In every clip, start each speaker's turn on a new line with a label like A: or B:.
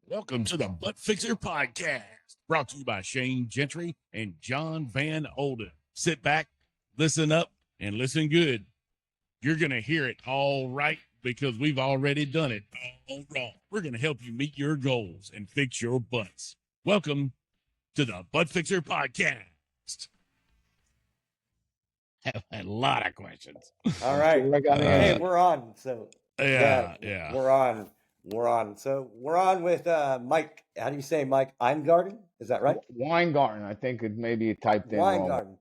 A: Welcome to the Butt Fixer Podcast, brought to you by Shane Gentry and John Van Olden. Sit back, listen up, and listen good. You're going to hear it all right because we've already done it all wrong. We're going to help you meet your goals and fix your butts. Welcome to the Butt Fixer Podcast. Have a lot of questions.
B: All right. Hey, we're on. So
A: Yeah.
B: We're on. So we're on with Mike. How do you say Mike? Weingarten? Is that right?
C: Weingarten. I think it maybe you typed in
B: Weingarten.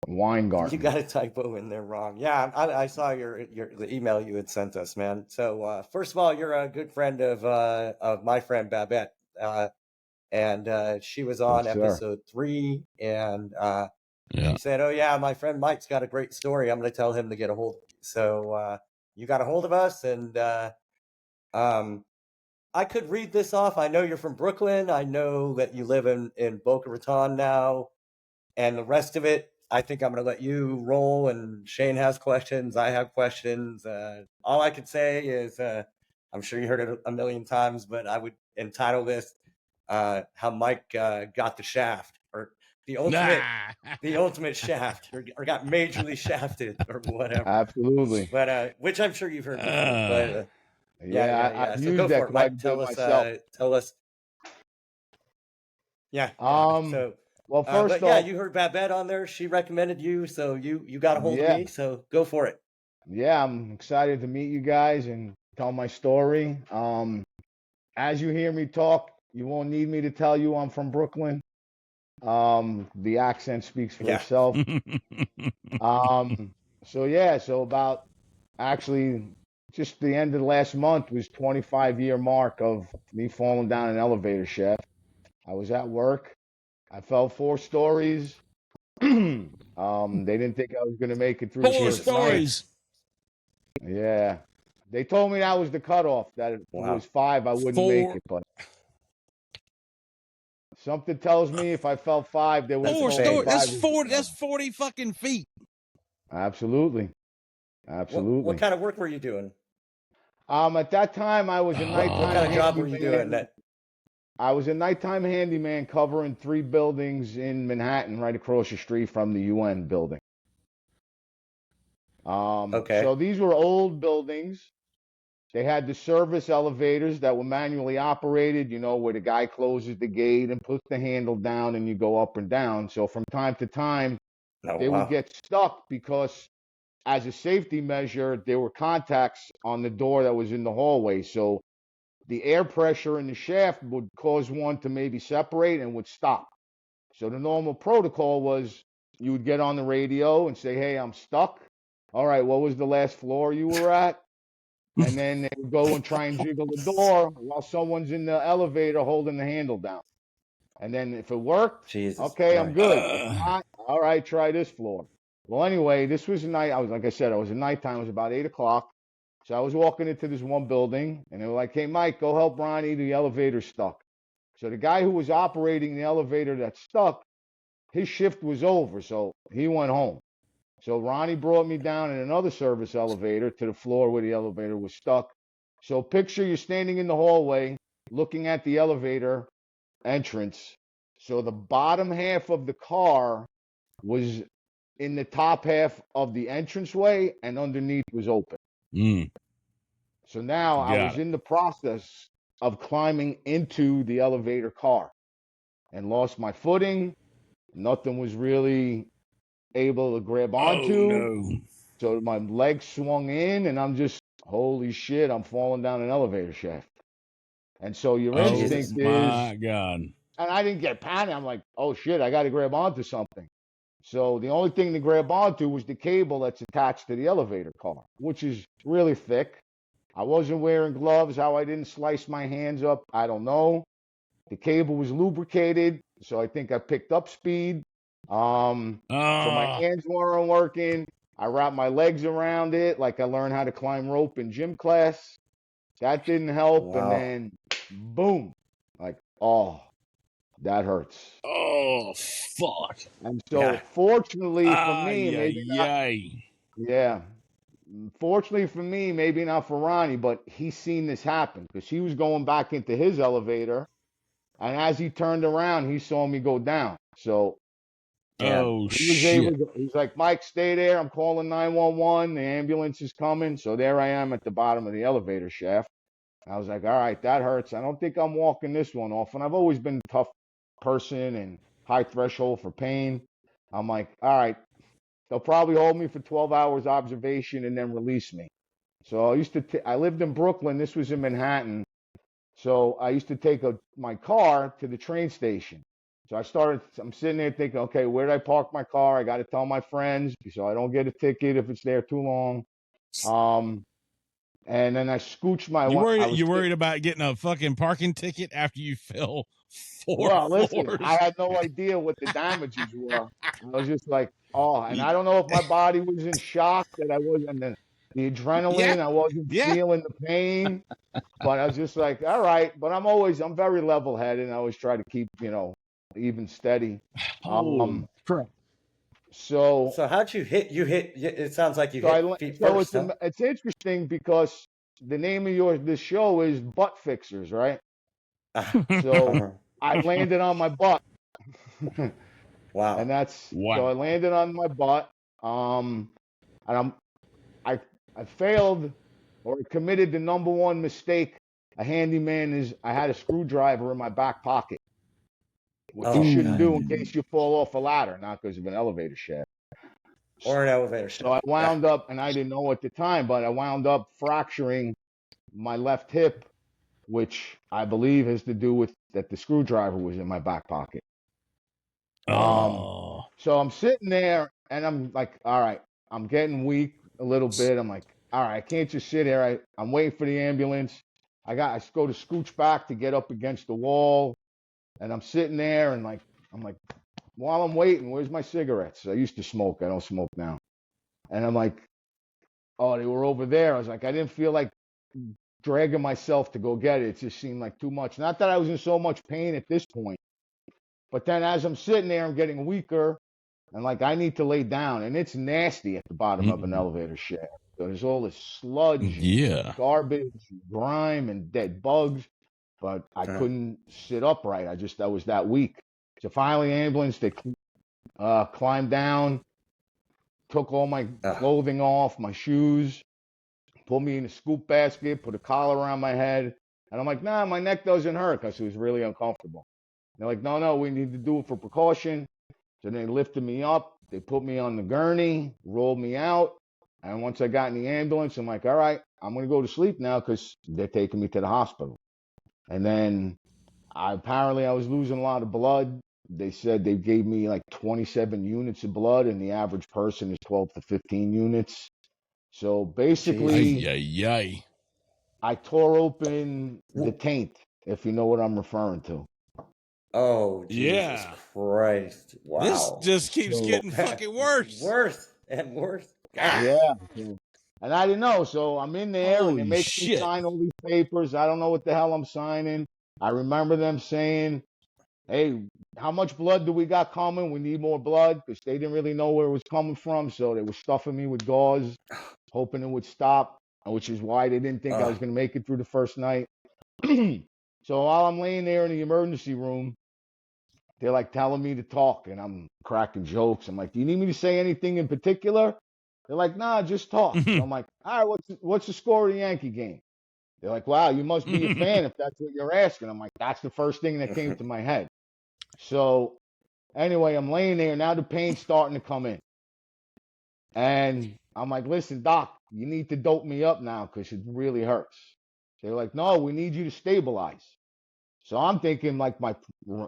C: wrong. Weingarten.
B: You got a typo in there wrong. Yeah, I saw the email you had sent us, man. So first of all, you're a good friend of my friend Babette, and she was on episode 3, and she said, "Oh yeah, my friend Mike's got a great story. I'm going to tell him to get a hold of you." So you got a hold of us, and I could read this off. I know you're from Brooklyn. I know that you live in Boca Raton now, and the rest of it, I think I'm going to let you roll. And Shane has questions. I have questions. All I could say is, I'm sure you heard it a million times, but I would entitle this "How Mike Got the Shaft," or the ultimate shaft, or got majorly shafted, or whatever.
C: Absolutely.
B: But which I'm sure you've heard before. But
C: yeah.
B: So go for it, Mike. Tell us. Yeah. So
C: well, first off,
B: you heard Babette on there. She recommended you, so you got a hold of me. So go for it.
C: Yeah, I'm excited to meet you guys and tell my story. As you hear me talk, you won't need me to tell you I'm from Brooklyn. The accent speaks for itself. So about actually just the end of the last month was 25-year mark of me falling down an elevator shaft. I was at work. I fell 4 stories. They didn't think I was going to make it through
A: 4 stories.
C: Yeah. They told me that was the cutoff, that if it was 5, I wouldn't make it. But something tells me if I fell 5, they would
A: 4 stories. That's 40 fucking feet.
C: Absolutely.
B: What kind of work were you doing?
C: At that time, I was a nighttime
B: What kind of job were you doing?
C: I was a nighttime handyman covering 3 buildings in Manhattan, right across the street from the UN building. So these were old buildings. They had the service elevators that were manually operated, where the guy closes the gate and puts the handle down and you go up and down. So from time to time, they would get stuck because as a safety measure, there were contacts on the door that was in the hallway. So the air pressure in the shaft would cause one to maybe separate and would stop. So the normal protocol was you would get on the radio and say, "Hey, I'm stuck. All right, what was the last floor you were at?" And then they would go and try and jiggle the door while someone's in the elevator holding the handle down. And then if it worked, okay, I'm good. If not, all right, try this floor. Well, anyway, this was a night. I was a nighttime. It was about 8 o'clock. So I was walking into this one building, and they were like, "Hey, Mike, go help Ronnie. The elevator's stuck." So the guy who was operating the elevator that's stuck, his shift was over, so he went home. So Ronnie brought me down in another service elevator to the floor where the elevator was stuck. So picture you're standing in the hallway looking at the elevator entrance. So the bottom half of the car was in the top half of the entranceway, and underneath was open. So now I was in the process of climbing into the elevator car and lost my footing. Nothing was really able to grab onto.
A: No.
C: So my legs swung in, and I'm just, holy shit, I'm falling down an elevator shaft. And so your instinct is,
A: my God.
C: And I didn't get panicked. I'm like, oh shit, I got to grab onto something. So the only thing to grab onto was the cable that's attached to the elevator car, which is really thick. I wasn't wearing gloves. How I didn't slice my hands up, I don't know. The cable was lubricated, so I think I picked up speed. So my hands weren't working. I wrapped my legs around it like I learned how to climb rope in gym class. That didn't help. And then, boom, like, that hurts.
A: Oh, fuck.
C: And so, fortunately for me, fortunately for me, maybe not for Ronnie, but he's seen this happen because he was going back into his elevator, and as he turned around, he saw me go down. So
B: Damn.
A: Oh
C: he was able
A: shit.
C: to, he's like, Mike, stay there. I'm calling 911. The ambulance is coming. So there I am at the bottom of the elevator shaft. I was like, all right, that hurts. I don't think I'm walking this one off. And I've always been a tough person and high threshold for pain. I'm like, all right, they'll probably hold me for 12 hours observation and then release me. So I lived in Brooklyn. This was in Manhattan. So I used to take my car to the train station. So I'm sitting there thinking, okay, where did I park my car? I got to tell my friends so I don't get a ticket if it's there too long. And then I scooched
A: You worried about getting a fucking parking ticket after you fell 4
C: well, listen,
A: floors?
C: I had no idea what the damages were. I was just like, oh, and I don't know if my body was in shock that I wasn't the
A: Yeah.
C: adrenaline, I wasn't
A: Yeah.
C: feeling the pain. But I was just like, all right. But I'm very level headed, and I always try to keep, even steady.
A: Holy crap.
C: So
B: So how'd you hit? It sounds like you
C: so
B: hit feet first, huh?
C: it's interesting because the name of this show is Butt Fixers, right? So I landed on my butt.
B: Wow.
C: And so
A: Wow.
C: I landed on my butt. And I I failed or committed the number one mistake a handyman is I had a screwdriver in my back pocket, which you
B: Oh,
C: shouldn't
B: God.
C: do in case you fall off a ladder, not because of an elevator shaft.
B: Or an elevator shaft.
C: So I wound up, and I didn't know at the time, but I wound up fracturing my left hip, which I believe has to do with that the screwdriver was in my back pocket.
A: Oh.
C: So I'm sitting there and I'm like, all right, I'm getting weak a little bit. I'm like, all right, I can't just sit here. I'm waiting for the ambulance. I go to scooch back to get up against the wall. And I'm sitting there and I'm like, while I'm waiting, where's my cigarettes? I used to smoke. I don't smoke now. And I'm like, oh, they were over there. I was like, I didn't feel like dragging myself to go get it. It just seemed like too much. Not that I was in so much pain at this point, but then as I'm sitting there, I'm getting weaker. And like, I need to lay down. And it's nasty at the bottom of an elevator shaft. So there's all this sludge and garbage, and grime, and dead bugs. But I couldn't sit upright. I was that weak. So finally, ambulance, they climbed down, took all my clothing off, my shoes, put me in a scoop basket, put a collar around my head. And I'm like, nah, my neck doesn't hurt because it was really uncomfortable. They're like, no, we need to do it for precaution. So they lifted me up. They put me on the gurney, rolled me out. And once I got in the ambulance, I'm like, all right, I'm going to go to sleep now because they're taking me to the hospital. And then apparently I was losing a lot of blood. They said they gave me like 27 units of blood, and the average person is 12 to 15 units. So basically, I tore open the taint, if you know what I'm referring to.
B: Oh, Jesus Christ. Wow.
A: This just keeps getting fucking worse.
B: Worse and worse.
C: God. Yeah. And I didn't know. So I'm in there and they make me sign all these papers. I don't know what the hell I'm signing. I remember them saying, hey, how much blood do we got coming? We need more blood, because they didn't really know where it was coming from. So they were stuffing me with gauze, hoping it would stop, which is why they didn't think I was going to make it through the first night. So while I'm laying there in the emergency room, they're like telling me to talk, and I'm cracking jokes. I'm like, do you need me to say anything in particular? They're like, nah, just talk. So I'm like, all right, what's the score of the Yankee game? They're like, wow, you must be a fan if that's what you're asking. I'm like, that's the first thing that came to my head. So anyway, I'm laying there. Now the pain's starting to come in. And I'm like, listen, doc, you need to dope me up now because it really hurts. They're like, no, we need you to stabilize. So I'm thinking like my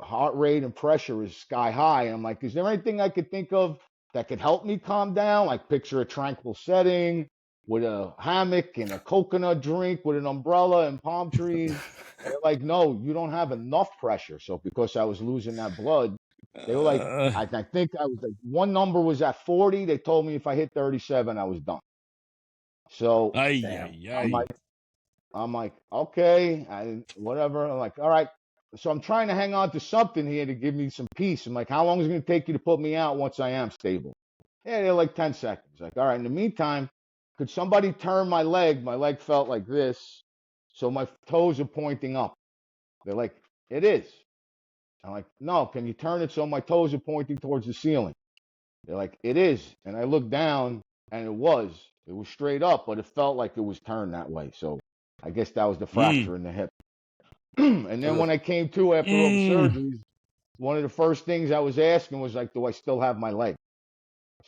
C: heart rate and pressure is sky high. And I'm like, is there anything I could think of that could help me calm down? Like picture a tranquil setting with a hammock and a coconut drink with an umbrella and palm trees. And they're like, no, you don't have enough pressure. So because I was losing that blood, they were like, I think I was like, one number was at 40. They told me if I hit 37, I was done. So I'm like, okay, whatever. I'm like, all right. So I'm trying to hang on to something here to give me some peace. I'm like, how long is it going to take you to put me out once I am stable? Yeah, they're like 10 seconds. Like, all right. In the meantime, could somebody turn my leg? My leg felt like this. So my toes are pointing up. They're like, it is. I'm like, no, can you turn it so my toes are pointing towards the ceiling? They're like, it is. And I looked down and it was straight up, but it felt like it was turned that way. So I guess that was the fracture in the hip. And then when I came to after all the surgeries, one of the first things I was asking was like, do I still have my leg?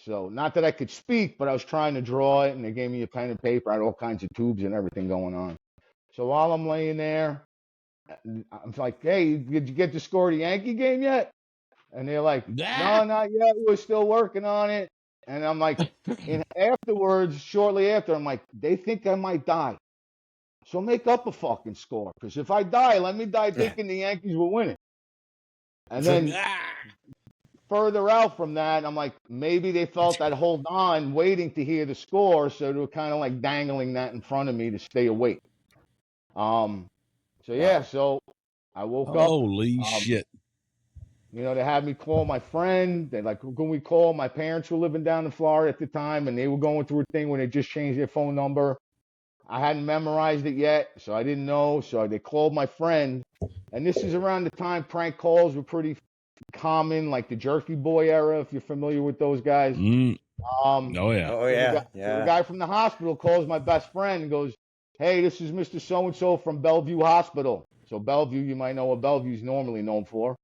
C: So not that I could speak, but I was trying to draw it, and they gave me a pen and paper. I had all kinds of tubes and everything going on. So while I'm laying there, I'm like, hey, did you get the score of the Yankee game yet? And they're like, no, not yet. We're still working on it. And I'm like, and afterwards, shortly after, I'm like, they think I might die. So make up a fucking score. Because if I die, let me die thinking the Yankees will win it. And then further out from that, I'm like, maybe they felt I'd hold on, waiting to hear the score. So they were kind of like dangling that in front of me to stay awake. So yeah, so I woke up.
A: Holy shit.
C: You know, they had me call my friend. They like, can we call? My parents were living down in Florida at the time, and they were going through a thing where they just changed their phone number. I hadn't memorized it yet, so I didn't know. So they called my friend. And this is around the time prank calls were pretty common, like the Jerky Boy era, if you're familiar with those guys.
A: Oh, yeah.
B: Oh, yeah.
C: The guy from the hospital calls my best friend and goes, hey, this is Mr. So-and-so from Bellevue Hospital. So Bellevue, you might know what Bellevue's normally known for.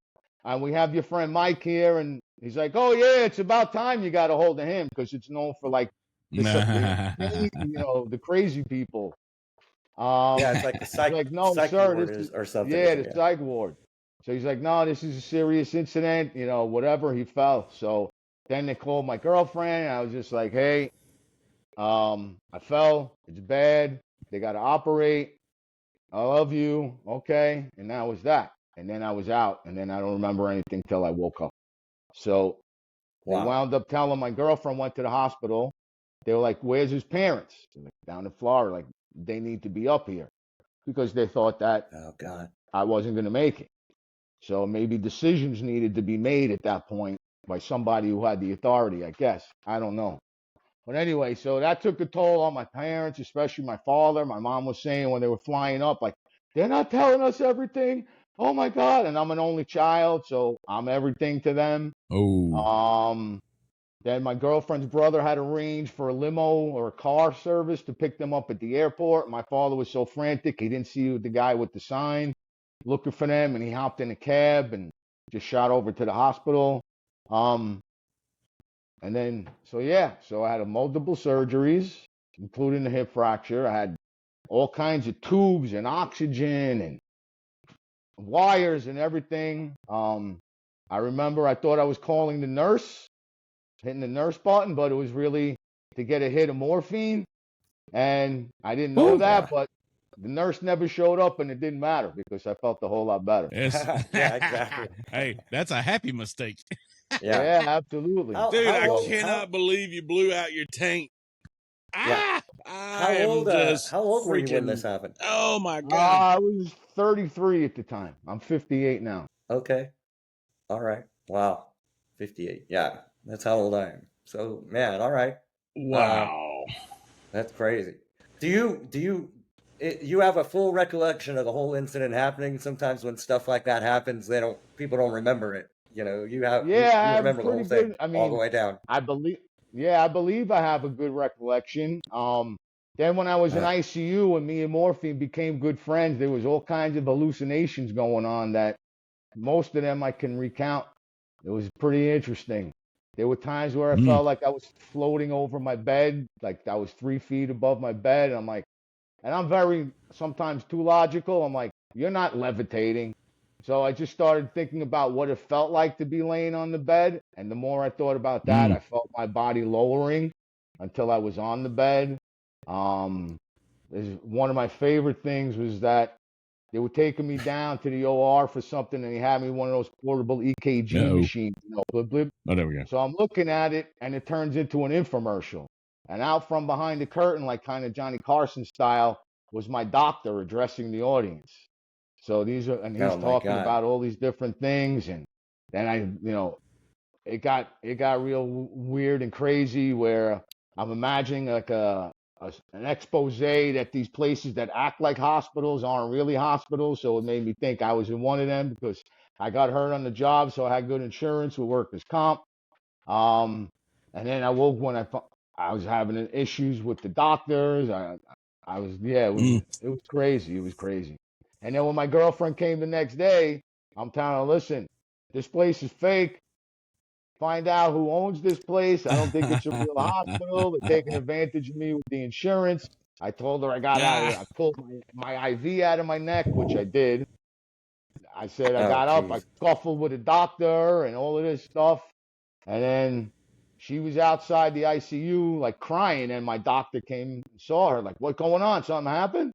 C: And we have your friend Mike here, and he's like, oh, yeah, it's about time you got a hold of him, because it's known for, like, the crazy people.
B: It's like the psych,
C: like, no,
B: psych
C: sir,
B: ward
C: this is,
B: or something.
C: Yeah, the psych ward. So he's like, no, this is a serious incident, whatever, he fell. So then they called my girlfriend, and I was just like, hey, I fell, it's bad, they got to operate, I love you, okay, and that was that. And then I was out, and then I don't remember anything till I woke up. So they wound up telling my girlfriend went to the hospital. They were like, where's his parents? Like, down in Florida, like, they need to be up here, because they thought that I wasn't going to make it. So maybe decisions needed to be made at that point by somebody who had the authority, I guess. I don't know. But anyway, so that took a toll on my parents, especially my father. My mom was saying when they were flying up, like, they're not telling us everything. Oh my God. And I'm an only child, so I'm everything to them. Then my girlfriend's brother had arranged for a limo or a car service to pick them up at the airport. My father was so frantic, he didn't see the guy with the sign looking for them, and he hopped in a cab and just shot over to the hospital. And then, so I had multiple surgeries, including the hip fracture. I had all kinds of tubes and oxygen and wires and everything. I remember I thought I was calling the nurse, hitting the nurse button, but it was really to get a hit of morphine. And I didn't know that, but the nurse never showed up, and it didn't matter because I felt a whole lot better.
B: Yeah, exactly.
A: Hey, that's a happy mistake.
C: Yeah, absolutely.
A: Dude, I cannot believe you blew out your tank.
B: How old were you when this happened?
A: Oh my God.
C: I was 33 at the time. I'm 58 now.
B: Okay. All right. Wow. 58. Yeah. That's how old I am. So, man, all right.
A: Wow.
B: That's crazy. Do you have a full recollection of the whole incident happening? Sometimes when stuff like that happens, people don't remember it. You remember the whole thing all the way down.
C: I believe I have a good recollection. Then when I was in ICU and me and morphine became good friends, there was all kinds of hallucinations going on that most of them I can recount. It was pretty interesting. There were times where I felt like I was floating over my bed, like I was 3 feet above my bed. And I'm very sometimes too logical. I'm like, you're not levitating. So I just started thinking about what it felt like to be laying on the bed. And the more I thought about that, I felt my body lowering until I was on the bed. One of my favorite things was that they were taking me down to the OR for something, and they had me one of those portable EKG machines. Blip, blip.
A: Oh, there we go.
C: So I'm looking at it, and it turns into an infomercial. And out from behind the curtain, like kind of Johnny Carson style, was my doctor addressing the audience. So he's talking about all these different things, and then it got real weird and crazy where I'm imagining like a an expose that these places that act like hospitals aren't really hospitals. So it made me think I was in one of them because I got hurt on the job, so I had good insurance with workers' comp. And then I woke when I was having issues with the doctors. I was
A: Mm.
C: it was crazy. It was crazy. And then when my girlfriend came the next day, I'm telling her, listen, this place is fake. Find out who owns this place. I don't think it's a real hospital. They're taking advantage of me with the insurance. I told her I got out of
A: Ah.
C: it. I pulled my IV out of my neck, which I did. I said I
B: Oh,
C: got up, I
B: jeez.
C: scuffled with a doctor and all of this stuff. And then she was outside the ICU, like crying, and my doctor came and saw her, like, what's going on? Something happened?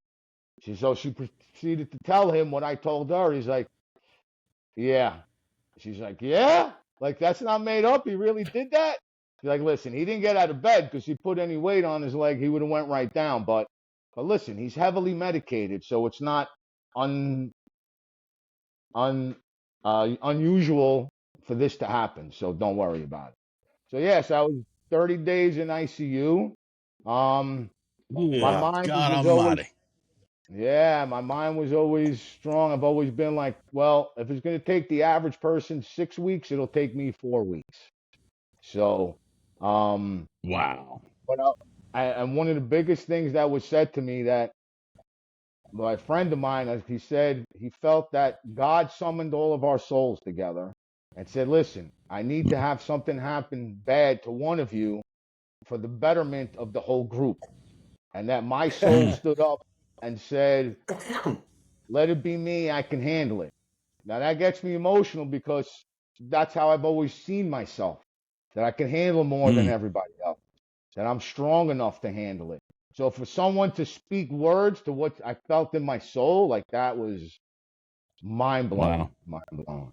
C: So she proceeded to tell him what I told her. He's like, yeah. She's like, yeah? Like, that's not made up. He really did that? She's like, listen, he didn't get out of bed because he put any weight on his leg, he would have went right down. But listen, he's heavily medicated, so it's not un unusual for this to happen. So don't worry about it. So yes, I was 30 days in ICU. My
A: Good
B: Wow.
C: mind
A: God
C: was always,
A: Almighty.
C: yeah, my mind was always strong. I've always been like, well, if it's going to take the average person 6 weeks, it'll take me 4 weeks. So, um,
A: Wow.
C: but and one of the biggest things that was said to me that my friend of mine, as he said, he felt that God summoned all of our souls together and said, listen, I need to have something happen bad to one of you for the betterment of the whole group. And that my soul
A: Mm.
C: stood up and said, let it be me, I can handle it. Now that gets me emotional because that's how I've always seen myself, that I can handle more than
A: Mm.
C: everybody else, that I'm strong enough to handle it. So for someone to speak words to what I felt in my soul, like that was mind blowing,
A: Wow.
C: mind blowing.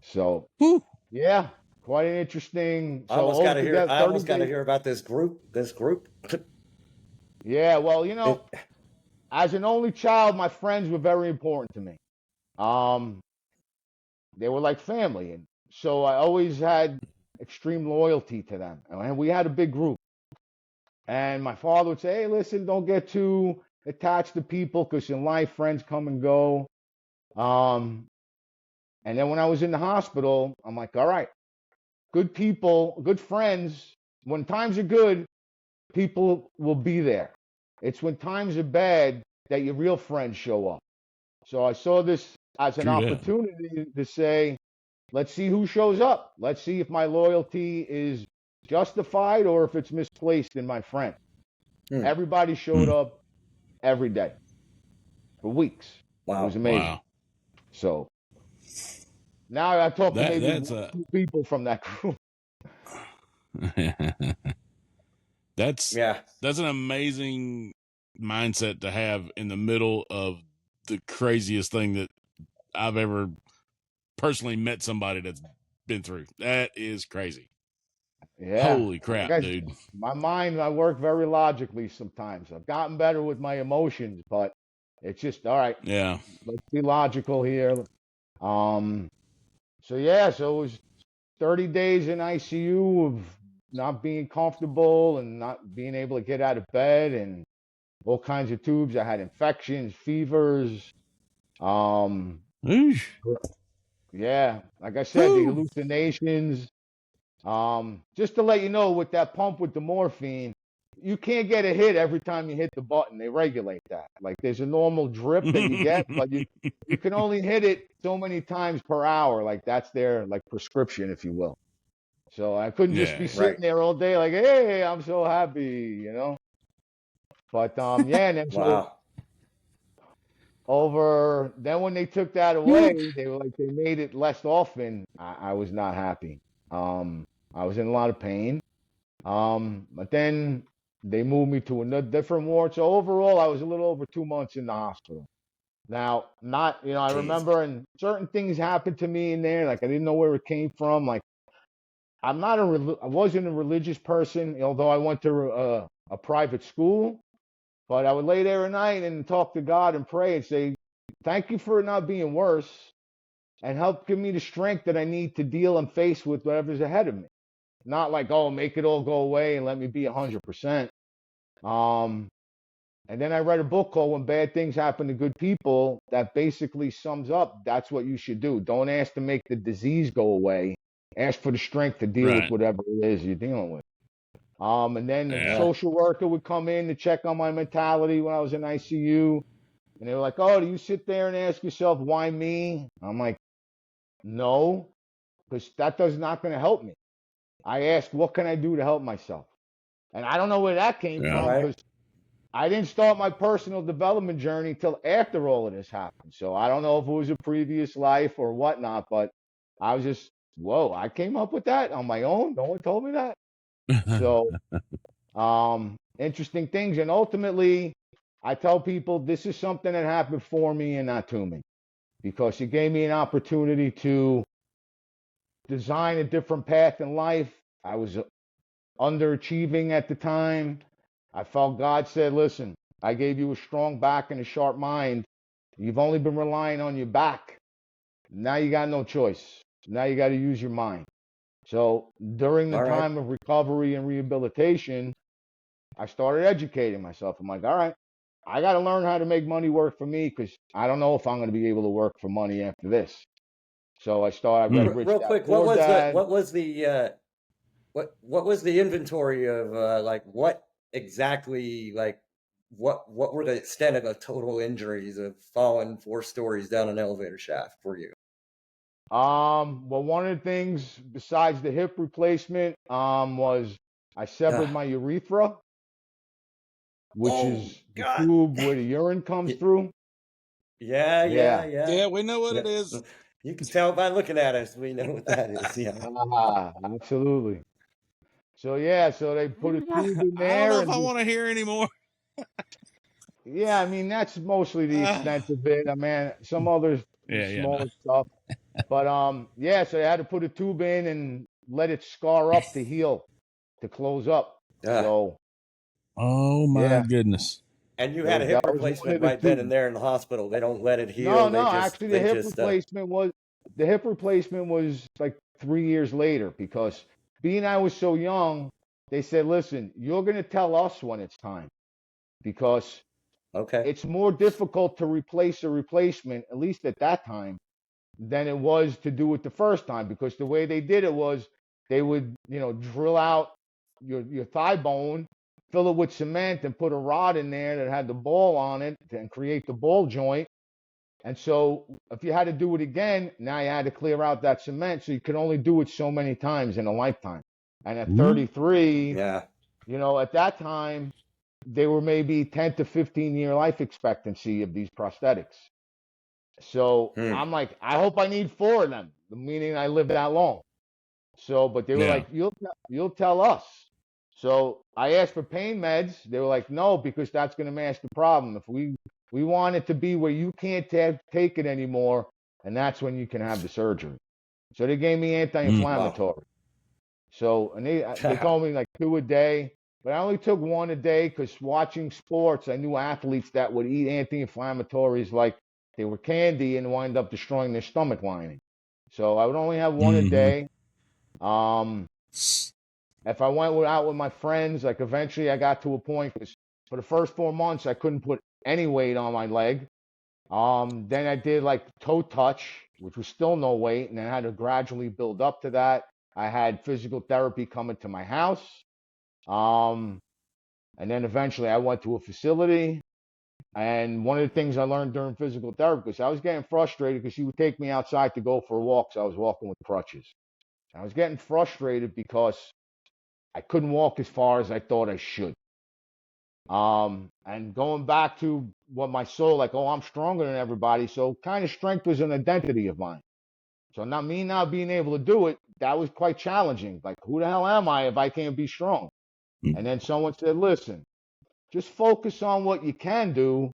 C: So
A: Whew.
C: yeah, quite an interesting.
B: I
C: So
B: almost got to hear.
C: altogether,
B: I
C: 30
B: almost got to
C: days.
B: hear about this group. This group.
C: Yeah, well,
B: It.
C: as an only child, my friends were very important to me. Um, they were like family, and so I always had extreme loyalty to them. And we had a big group. And my father would say, "Hey, listen, don't get too attached to people because in life, friends come and go." Um, and then when I was in the hospital, I'm like, "All right, good people, good friends. When times are good, people will be there. It's when times are bad that your real friends show up." So I saw this as an
A: True that.
C: opportunity to say, let's see who shows up. Let's see if my loyalty is justified or if it's misplaced in my friend.
B: Hmm.
C: Everybody showed
A: Mm.
C: up every day for weeks. It was
B: Wow.
C: amazing.
A: Wow.
C: So now I talked to maybe
A: That's
C: one or two people from that group.
A: that's
B: Yeah.
A: that's an amazing mindset to have in the middle of the craziest thing that I've ever personally met somebody that's been through. That is crazy.
C: Yeah.
A: Holy
C: Like
A: crap,
C: I,
A: dude.
C: my mind, I work very logically sometimes. I've gotten better with my emotions, but it's just, all right,
A: Yeah.
C: let's be logical here. Um, so yeah, so it was 30 days in ICU of not being comfortable and not being able to get out of bed and all kinds of tubes. I had infections, fevers. Um,
A: Oosh.
C: yeah, like I said, the
A: Whew.
C: hallucinations. Just to let you know, with that pump with the morphine, you can't get a hit every time you hit the button. They regulate that. Like there's a normal drip that you get, but you can only hit it so many times per hour. Like that's their like prescription, if you will. So I couldn't just
A: Yeah.
C: be
B: Right.
C: sitting there all day like, hey, I'm so happy. But yeah, and then so
B: Wow.
C: over then when they took that
A: Whew.
C: away, they were like they made it less often. I was not happy. I was in a lot of pain. But then they moved me to a different ward. So overall, I was a little over 2 months in the hospital. Now, not, I
B: Jeez.
C: remember, and certain things happened to me in there. Like I didn't know where it came from. Like I wasn't a religious person, although I went to a private school. But I would lay there at night and talk to God and pray and say, "Thank you for it not being worse, and help give me the strength that I need to deal and face with whatever's ahead of me." Not like, oh, make it all go away and let me be 100%. And then I read a book called When Bad Things Happen to Good People that basically sums up that's what you should do. Don't ask to make the disease go away. Ask for the strength to deal with
A: Right.
C: whatever it is you're dealing with. And then a
A: Yeah.
C: social worker would come in to check on my mentality when I was in ICU. And they were like, oh, do you sit there and ask yourself, why me? I'm like, no, because that does not going to help me. I ask, what can I do to help myself? And I don't know where that came
A: Yeah.
C: from
B: Right.
C: because I didn't start my personal development journey till after all of this happened. So I don't know if it was a previous life or whatnot, but I was just, whoa, I came up with that on my own. No one told me that. So, interesting things. And ultimately, I tell people this is something that happened for me and not to me because it gave me an opportunity to design a different path in life. I was underachieving at the time. I felt God said, listen, I gave you a strong back and a sharp mind. You've only been relying on your back. Now you got no choice. Now you got to use your mind. So during the
B: All right.
C: time of recovery and rehabilitation, I started educating myself. I'm like, all right, I got to learn how to make money work for me because I don't know if I'm going to be able to work for money after this. So I read
A: Hmm.
C: Rich
B: Real
C: Dad
B: quick,
C: Poor Dad.
B: what was the inventory of like what exactly like what were the extent of the total injuries of falling 4 stories down an elevator shaft for you?
C: Well, one of the things besides the hip replacement, was I severed my urethra, which
B: Oh
C: is the
B: God.
C: tube where the urine comes
B: Y-
C: through.
B: Yeah, yeah,
C: Yeah.
B: yeah.
A: Yeah, we know what
B: Yeah.
A: it is.
B: You can tell by looking at us. We know what that is. Yeah.
C: Absolutely. So yeah, so they put a tube in
A: I don't know
C: there
A: if
C: and
A: I
C: just,
A: want to hear anymore.
C: yeah, I mean that's mostly the extent of it. I mean, some other
A: Yeah, no.
C: smaller stuff. But yeah, so they had to put a tube in and let it scar up to heal, to close up.
B: Uh,
C: So
A: Oh my
C: yeah,
A: goodness.
B: and you had
C: so
B: a
C: that
B: hip
C: was one
B: replacement
C: of the
B: right then
C: two.
B: and there in the hospital. They don't let it
C: No,
B: heal.
C: no, actually
B: They just
C: the hip replacement was like 3 years later because being I was so young, they said, listen, you're gonna tell us when it's time because
B: okay.
C: it's more difficult to replace a replacement, at least at that time, than it was to do it the first time because the way they did it was they would, drill out your thigh bone, fill it with cement, and put a rod in there that had the ball on it and create the ball joint. And so if you had to do it again, now you had to clear out that cement. So you could only do it so many times in a lifetime. And at 33,
B: Yeah.
C: at that time, they were maybe 10 to 15-year life expectancy of these prosthetics. So
B: Hmm.
C: I'm like, I hope I need 4 of them, meaning I live that long. So, but they were
A: Yeah.
C: like, you'll tell us. So I asked for pain meds. They were like, no, because that's going to mask the problem. If we want it to be where you can't take it anymore, and that's when you can have the surgery. So they gave me
B: Wow.
C: anti-inflammatory. So, and they told me like 2 a day, but I only took 1 a day because watching sports, I knew athletes that would eat anti-inflammatories like they were candy and wind up destroying their stomach lining. So I would only have 1 a
A: Mhm.
C: day. If I went out with my friends, like eventually I got to a point because for the first 4 months I couldn't put any weight on my leg. Then I did like toe touch, which was still no weight, and then I had to gradually build up to that. I had physical therapy coming to my house. Um, and then eventually I went to a facility. And one of the things I learned during physical therapy, because I was getting frustrated because she would take me outside to go for a walk. So I was walking with crutches. I was getting frustrated because I couldn't walk as far as I thought I should. And going back to what my soul, like, oh, I'm stronger than everybody. So kind of strength was an identity of mine. So not being able to do it, that was quite challenging. Like, who the hell am I if I can't be strong? And then someone said, listen, just focus on what you can do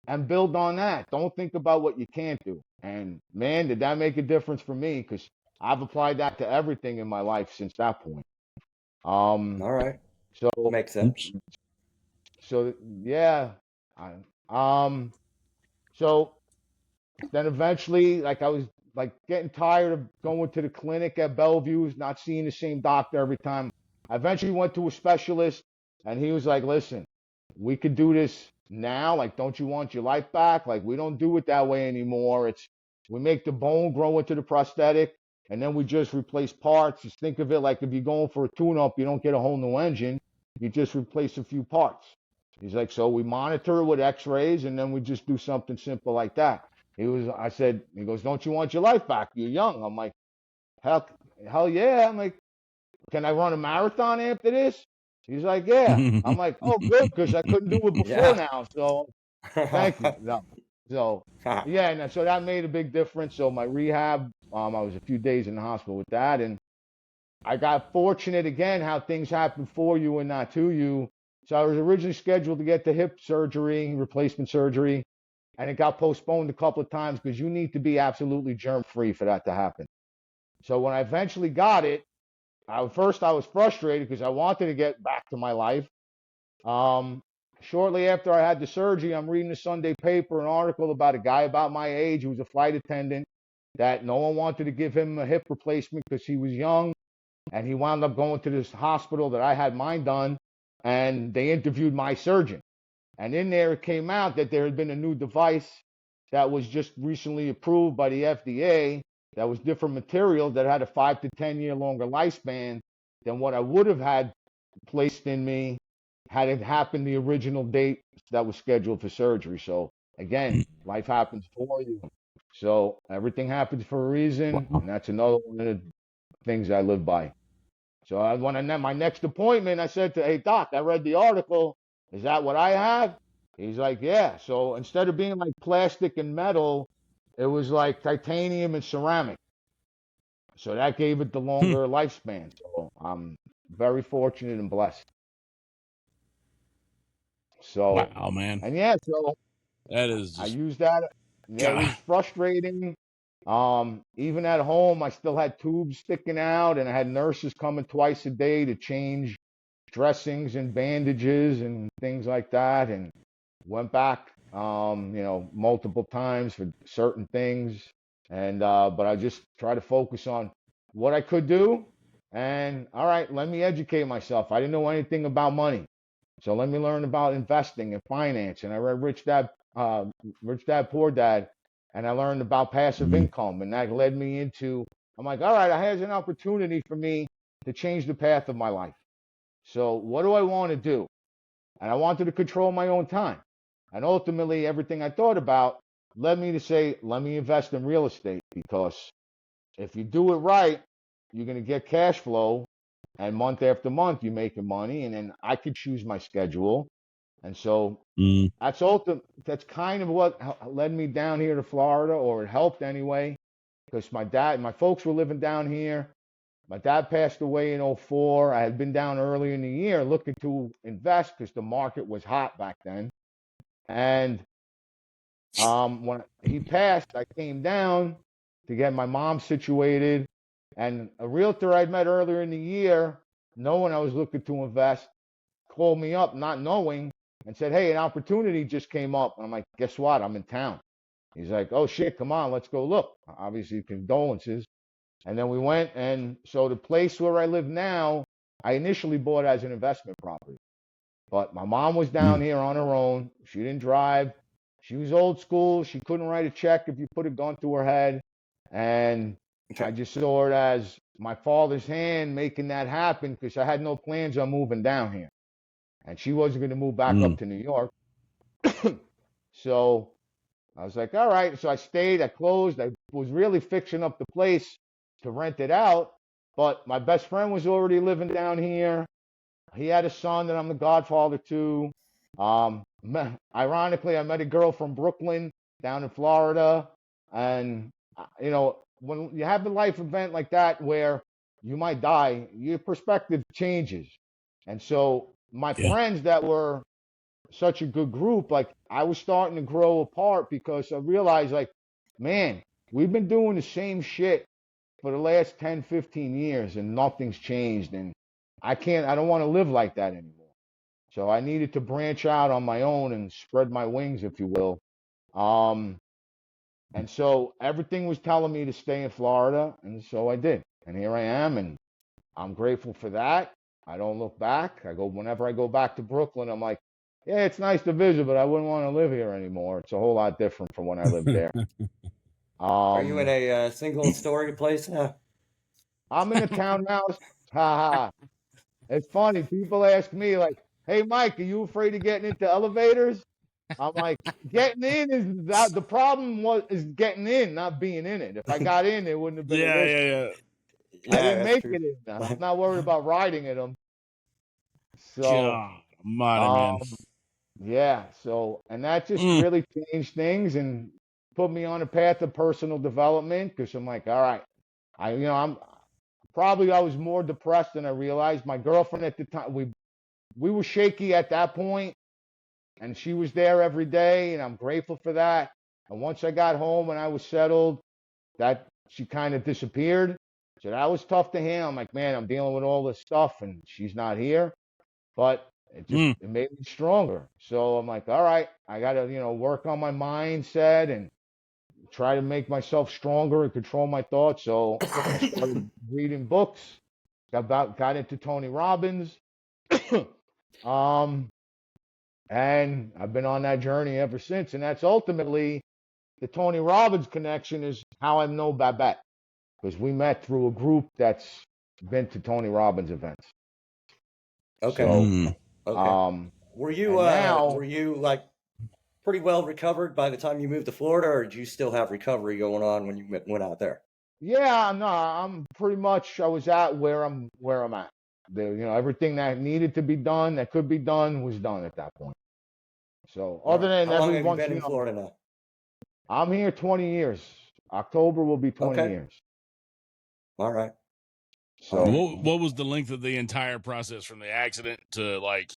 C: and build on that. Don't think about what you can't do. And man, did that make a difference for me because I've applied that to everything in my life since that point. Um,
B: All right.
C: so
B: Makes sense.
A: Oops.
C: so yeah. I, so then eventually, like I was like getting tired of going to the clinic at Bellevue, not seeing the same doctor every time. I eventually went to a specialist And he was like, listen, we could do this now. Like, don't you want your life back? Like, we don't do it that way anymore. We make the bone grow into the prosthetic, and then we just replace parts. Just think of it like if you're going for a tune-up, you don't get a whole new engine. You just replace a few parts. He's like, so we monitor it with x-rays, and then we just do something simple like that. I said, he goes, don't you want your life back? You're young. I'm like, hell yeah. I'm like, can I run a marathon after this? He's like, yeah. I'm like, oh, good, because I couldn't do it before
B: Yeah.
C: now. So thank you. No. So yeah, and so that made a big difference. So my rehab, I was a few days in the hospital with that, and I got fortunate again how things happen for you and not to you. So I was originally scheduled to get the hip surgery, replacement surgery, and it got postponed a couple of times because you need to be absolutely germ free for that to happen. So when I eventually got it, first I was frustrated because I wanted to get back to my life. Shortly after I had the surgery, I'm reading the Sunday paper, an article about a guy about my age who was a flight attendant that no one wanted to give him a hip replacement because he was young. And he wound up going to this hospital that I had mine done, and they interviewed my surgeon. And in there, it came out that there had been a new device that was just recently approved by the FDA that was different material that had a 5 to 10 year longer lifespan than what I would have had placed in me had it happened the original date that was scheduled for surgery. So again, life happens for you. So everything happens for a reason, and that's another one of the things I live by. So my next appointment, I said to, hey, doc, I read the article. Is that what I have? He's like, yeah. So instead of being like plastic and metal, it was like titanium and ceramic. So that gave it the longer lifespan. So I'm very fortunate and blessed. So,
A: Wow, man.
C: and yeah, so
A: That is
C: I
A: just
C: used that. Yeah, it
A: God.
C: was frustrating. Even at home, I still had tubes sticking out, and I had nurses coming twice a day to change dressings and bandages and things like that, and went back, multiple times for certain things. And but I just try to focus on what I could do. And all right, let me educate myself. I didn't know anything about money, so let me learn about investing and finance. And I read Rich Dad Poor Dad, and I learned about passive income, and that led me into. I'm like, all right, here's an opportunity for me to change the path of my life. So what do I want to do? And I wanted to control my own time. And ultimately, everything I thought about led me to say, let me invest in real estate, because if you do it right, you're going to get cash flow. And month after month, you're making money. And then I could choose my schedule. And so that's kind of what led me down here to Florida, or it helped anyway, because my folks were living down here. My dad passed away in 2004. I had been down early in the year looking to invest because the market was hot back then. And when he passed, I came down to get my mom situated. And a realtor I'd met earlier in the year, knowing I was looking to invest, called me up, not knowing, and said, hey, an opportunity just came up. And I'm like, guess what? I'm in town. He's like, oh, shit, come on, let's go look. Obviously, condolences. And then we went, and so the place where I live now, I initially bought as an investment property. But my mom was down here on her own. She didn't drive. She was old school. She couldn't write a check if you put a gun to her head. And I just saw it as my father's hand making that happen, because I had no plans on moving down here. And she wasn't going to move back up to New York. So I was like, all right. So I stayed. I closed. I was really fixing up the place to rent it out. But my best friend was already living down here. He had a son that I'm the godfather to. Ironically, I met a girl from Brooklyn down in Florida. And, when you have a life event like that where you might die, your perspective changes. And so my friends that were such a good group, like I was starting to grow apart, because I realized, like, man, we've been doing the same shit for the last 10, 15 years and nothing's changed. And I don't want to live like that anymore. So I needed to branch out on my own and spread my wings, if you will. And so everything was telling me to stay in Florida. And so I did. And here I am. And I'm grateful for that. I don't look back. Whenever I go back to Brooklyn, I'm like, yeah, it's nice to visit, but I wouldn't want to live here anymore. It's a whole lot different from when I lived there.
B: Are you in
C: Um,
B: a single story place now?
C: I'm in a townhouse. Ha ha. It's funny. People ask me like, "Hey, Mike, are you afraid of getting into elevators?" I'm like, getting in is that the problem is getting in, not being in it. If I got in, it wouldn't have been an
A: Yeah,
C: issue.
A: yeah,
C: I
B: Yeah,
C: didn't
B: that's
C: make
B: true.
C: it in. I'm not worried about riding in them.
A: yeah.
C: So,
A: God, mighty man.
C: um, yeah. So, and that just
A: Mm.
C: really changed things and put me on a path of personal development because I'm like, all right, I was more depressed than I realized. My girlfriend at the time, we were shaky at that point, and she was there every day, and I'm grateful for that. And once I got home and I was settled, that she kind of disappeared. So that was tough to handle. I'm like, man, I'm dealing with all this stuff, and she's not here. But
A: Mm.
C: it made me stronger. So I'm like, all right, I got to work on my mindset and try to make myself stronger and control my thoughts. So I started reading books. Got into Tony Robbins. um, and I've been on that journey ever since. And that's ultimately the Tony Robbins connection is how I know Babette because we met through a group that's been to Tony Robbins events.
B: Okay.
C: So,
A: Mm.
B: Okay.
C: um,
B: Were
C: and now,
B: you like pretty well recovered by the time you moved to Florida, or did you still have recovery going on when you went out there?
C: yeah, no, I'm pretty much I was at where I'm at. Everything that needed to be done, that could be done, was done at that point. So,
B: All
C: other
B: right.
C: than
B: How long
C: every
B: have you
C: once,
B: been in Florida now?
C: I'm here 20 years. October will be 20
B: Okay.
C: years.
B: All right. All
C: So,
B: right.
A: What was the length of the entire process from the accident to like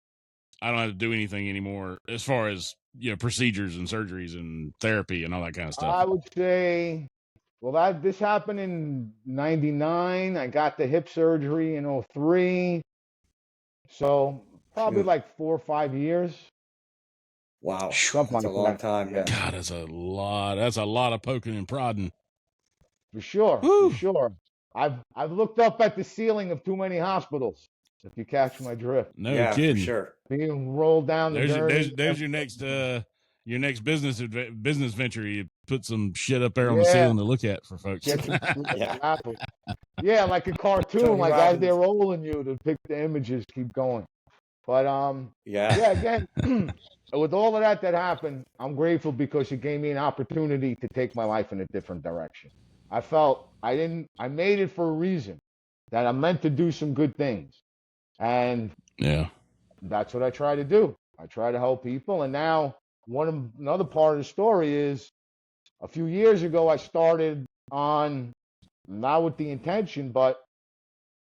A: I don't have to do anything anymore as far as procedures and surgeries and therapy and all that kind of stuff?
C: I would say, well, this happened in '99. I got the hip surgery in '03. So, probably
B: Phew.
C: like 4 or 5 years,
B: Wow.
C: something
B: That's a
C: like
B: long
C: that.
B: time.
C: Yeah.
B: Yeah.
A: God, that's a lot. That's a lot of poking and prodding.
C: For sure, for
A: Woo!
C: sure. I've looked up at the ceiling of too many hospitals, if you catch my drift.
A: No
B: Yeah, for
A: kidding.
B: sure.
C: Being rolled down the gurney.
A: There's your next business venture. You put some shit up there on the
C: Yeah,
A: ceiling to look at for folks.
C: get some
B: Yeah.
C: exactly. Yeah, like a cartoon,
B: Tony
C: like as they're
B: Robbins.
C: rolling you to pick the images, keep going. But
B: Yeah.
C: yeah, again, with all of that happened, I'm grateful because it gave me an opportunity to take my life in a different direction. I felt I made it for a reason that I'm meant to do some good things. And
A: Yeah.
C: that's what I try to do. I try to help people. And now another part of the story is a few years ago I started on not with the intention, but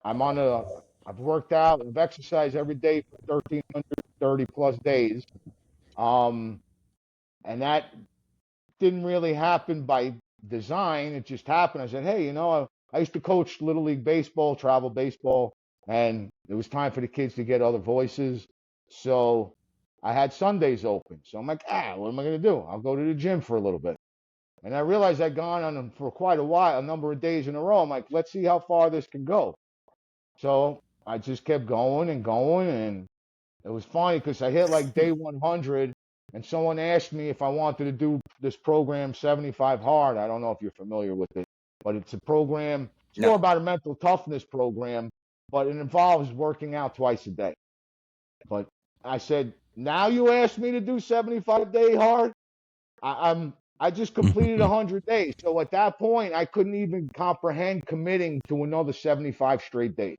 C: I've worked out, I've exercised every day for 1,330 plus days. Um, and that didn't really happen by design. It just happened. I said, hey, I used to coach Little League Baseball, travel baseball, and it was time for the kids to get other voices. So I had Sundays open. So I'm like, what am I going to do? I'll go to the gym for a little bit. And I realized I'd gone on them for quite a while, a number of days in a row. I'm like, let's see how far this can go. So I just kept going and going. And it was funny because I hit like day 100 and someone asked me if I wanted to do this program 75 hard. I don't know if you're familiar with it, but it's a program. It's more
B: No.
C: about a mental toughness program, but it involves working out twice a day. But I said, now you ask me to do 75-day hard. I just completed 100 days. So at that point, I couldn't even comprehend committing to another 75 straight days.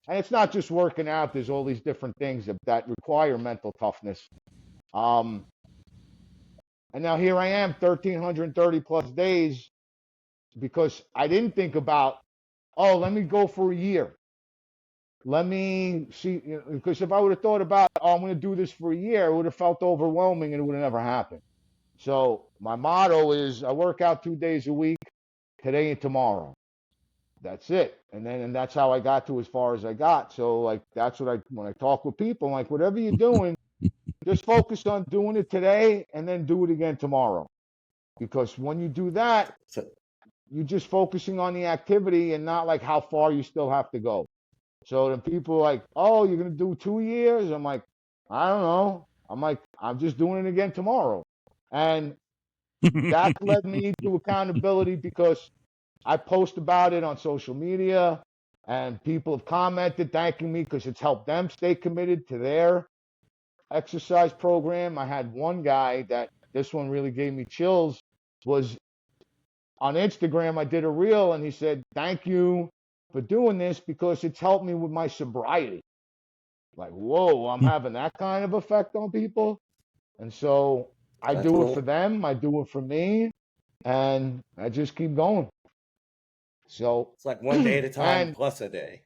C: And it's not just working out. There's all these different things that require mental toughness. Um, and now here I am, 1,330 plus days, because I didn't think about, oh, let me go for a year. Let me see, because if I would have thought about, oh, I'm going to do this for a year, it would have felt overwhelming and it would have never happened. So my motto is I work out 2 days a week, today and tomorrow. That's it. And that's how I got to as far as I got. So like that's what when I talk with people, I'm like, whatever you're doing, just focus on doing it today and then do it again tomorrow. Because when you do that,
B: So,
C: you're just focusing on the activity and not like how far you still have to go. So then people are like, oh, you're going to do 2 years? I'm like, I don't know. I'm like, I'm just doing it again tomorrow. And that led me to accountability because I post about it on social media and people have commented thanking me because it's helped them stay committed to their exercise program. I had one guy that this one really gave me chills was on Instagram. I did a reel and he said, thank you for doing this because it's helped me with my sobriety. Like, whoa, I'm having that kind of effect on people. And so I
B: That's
C: do it for
B: cool.
C: them. I do it for me. And I just keep going. So,
B: It's like one day at a time
C: and
B: plus a day,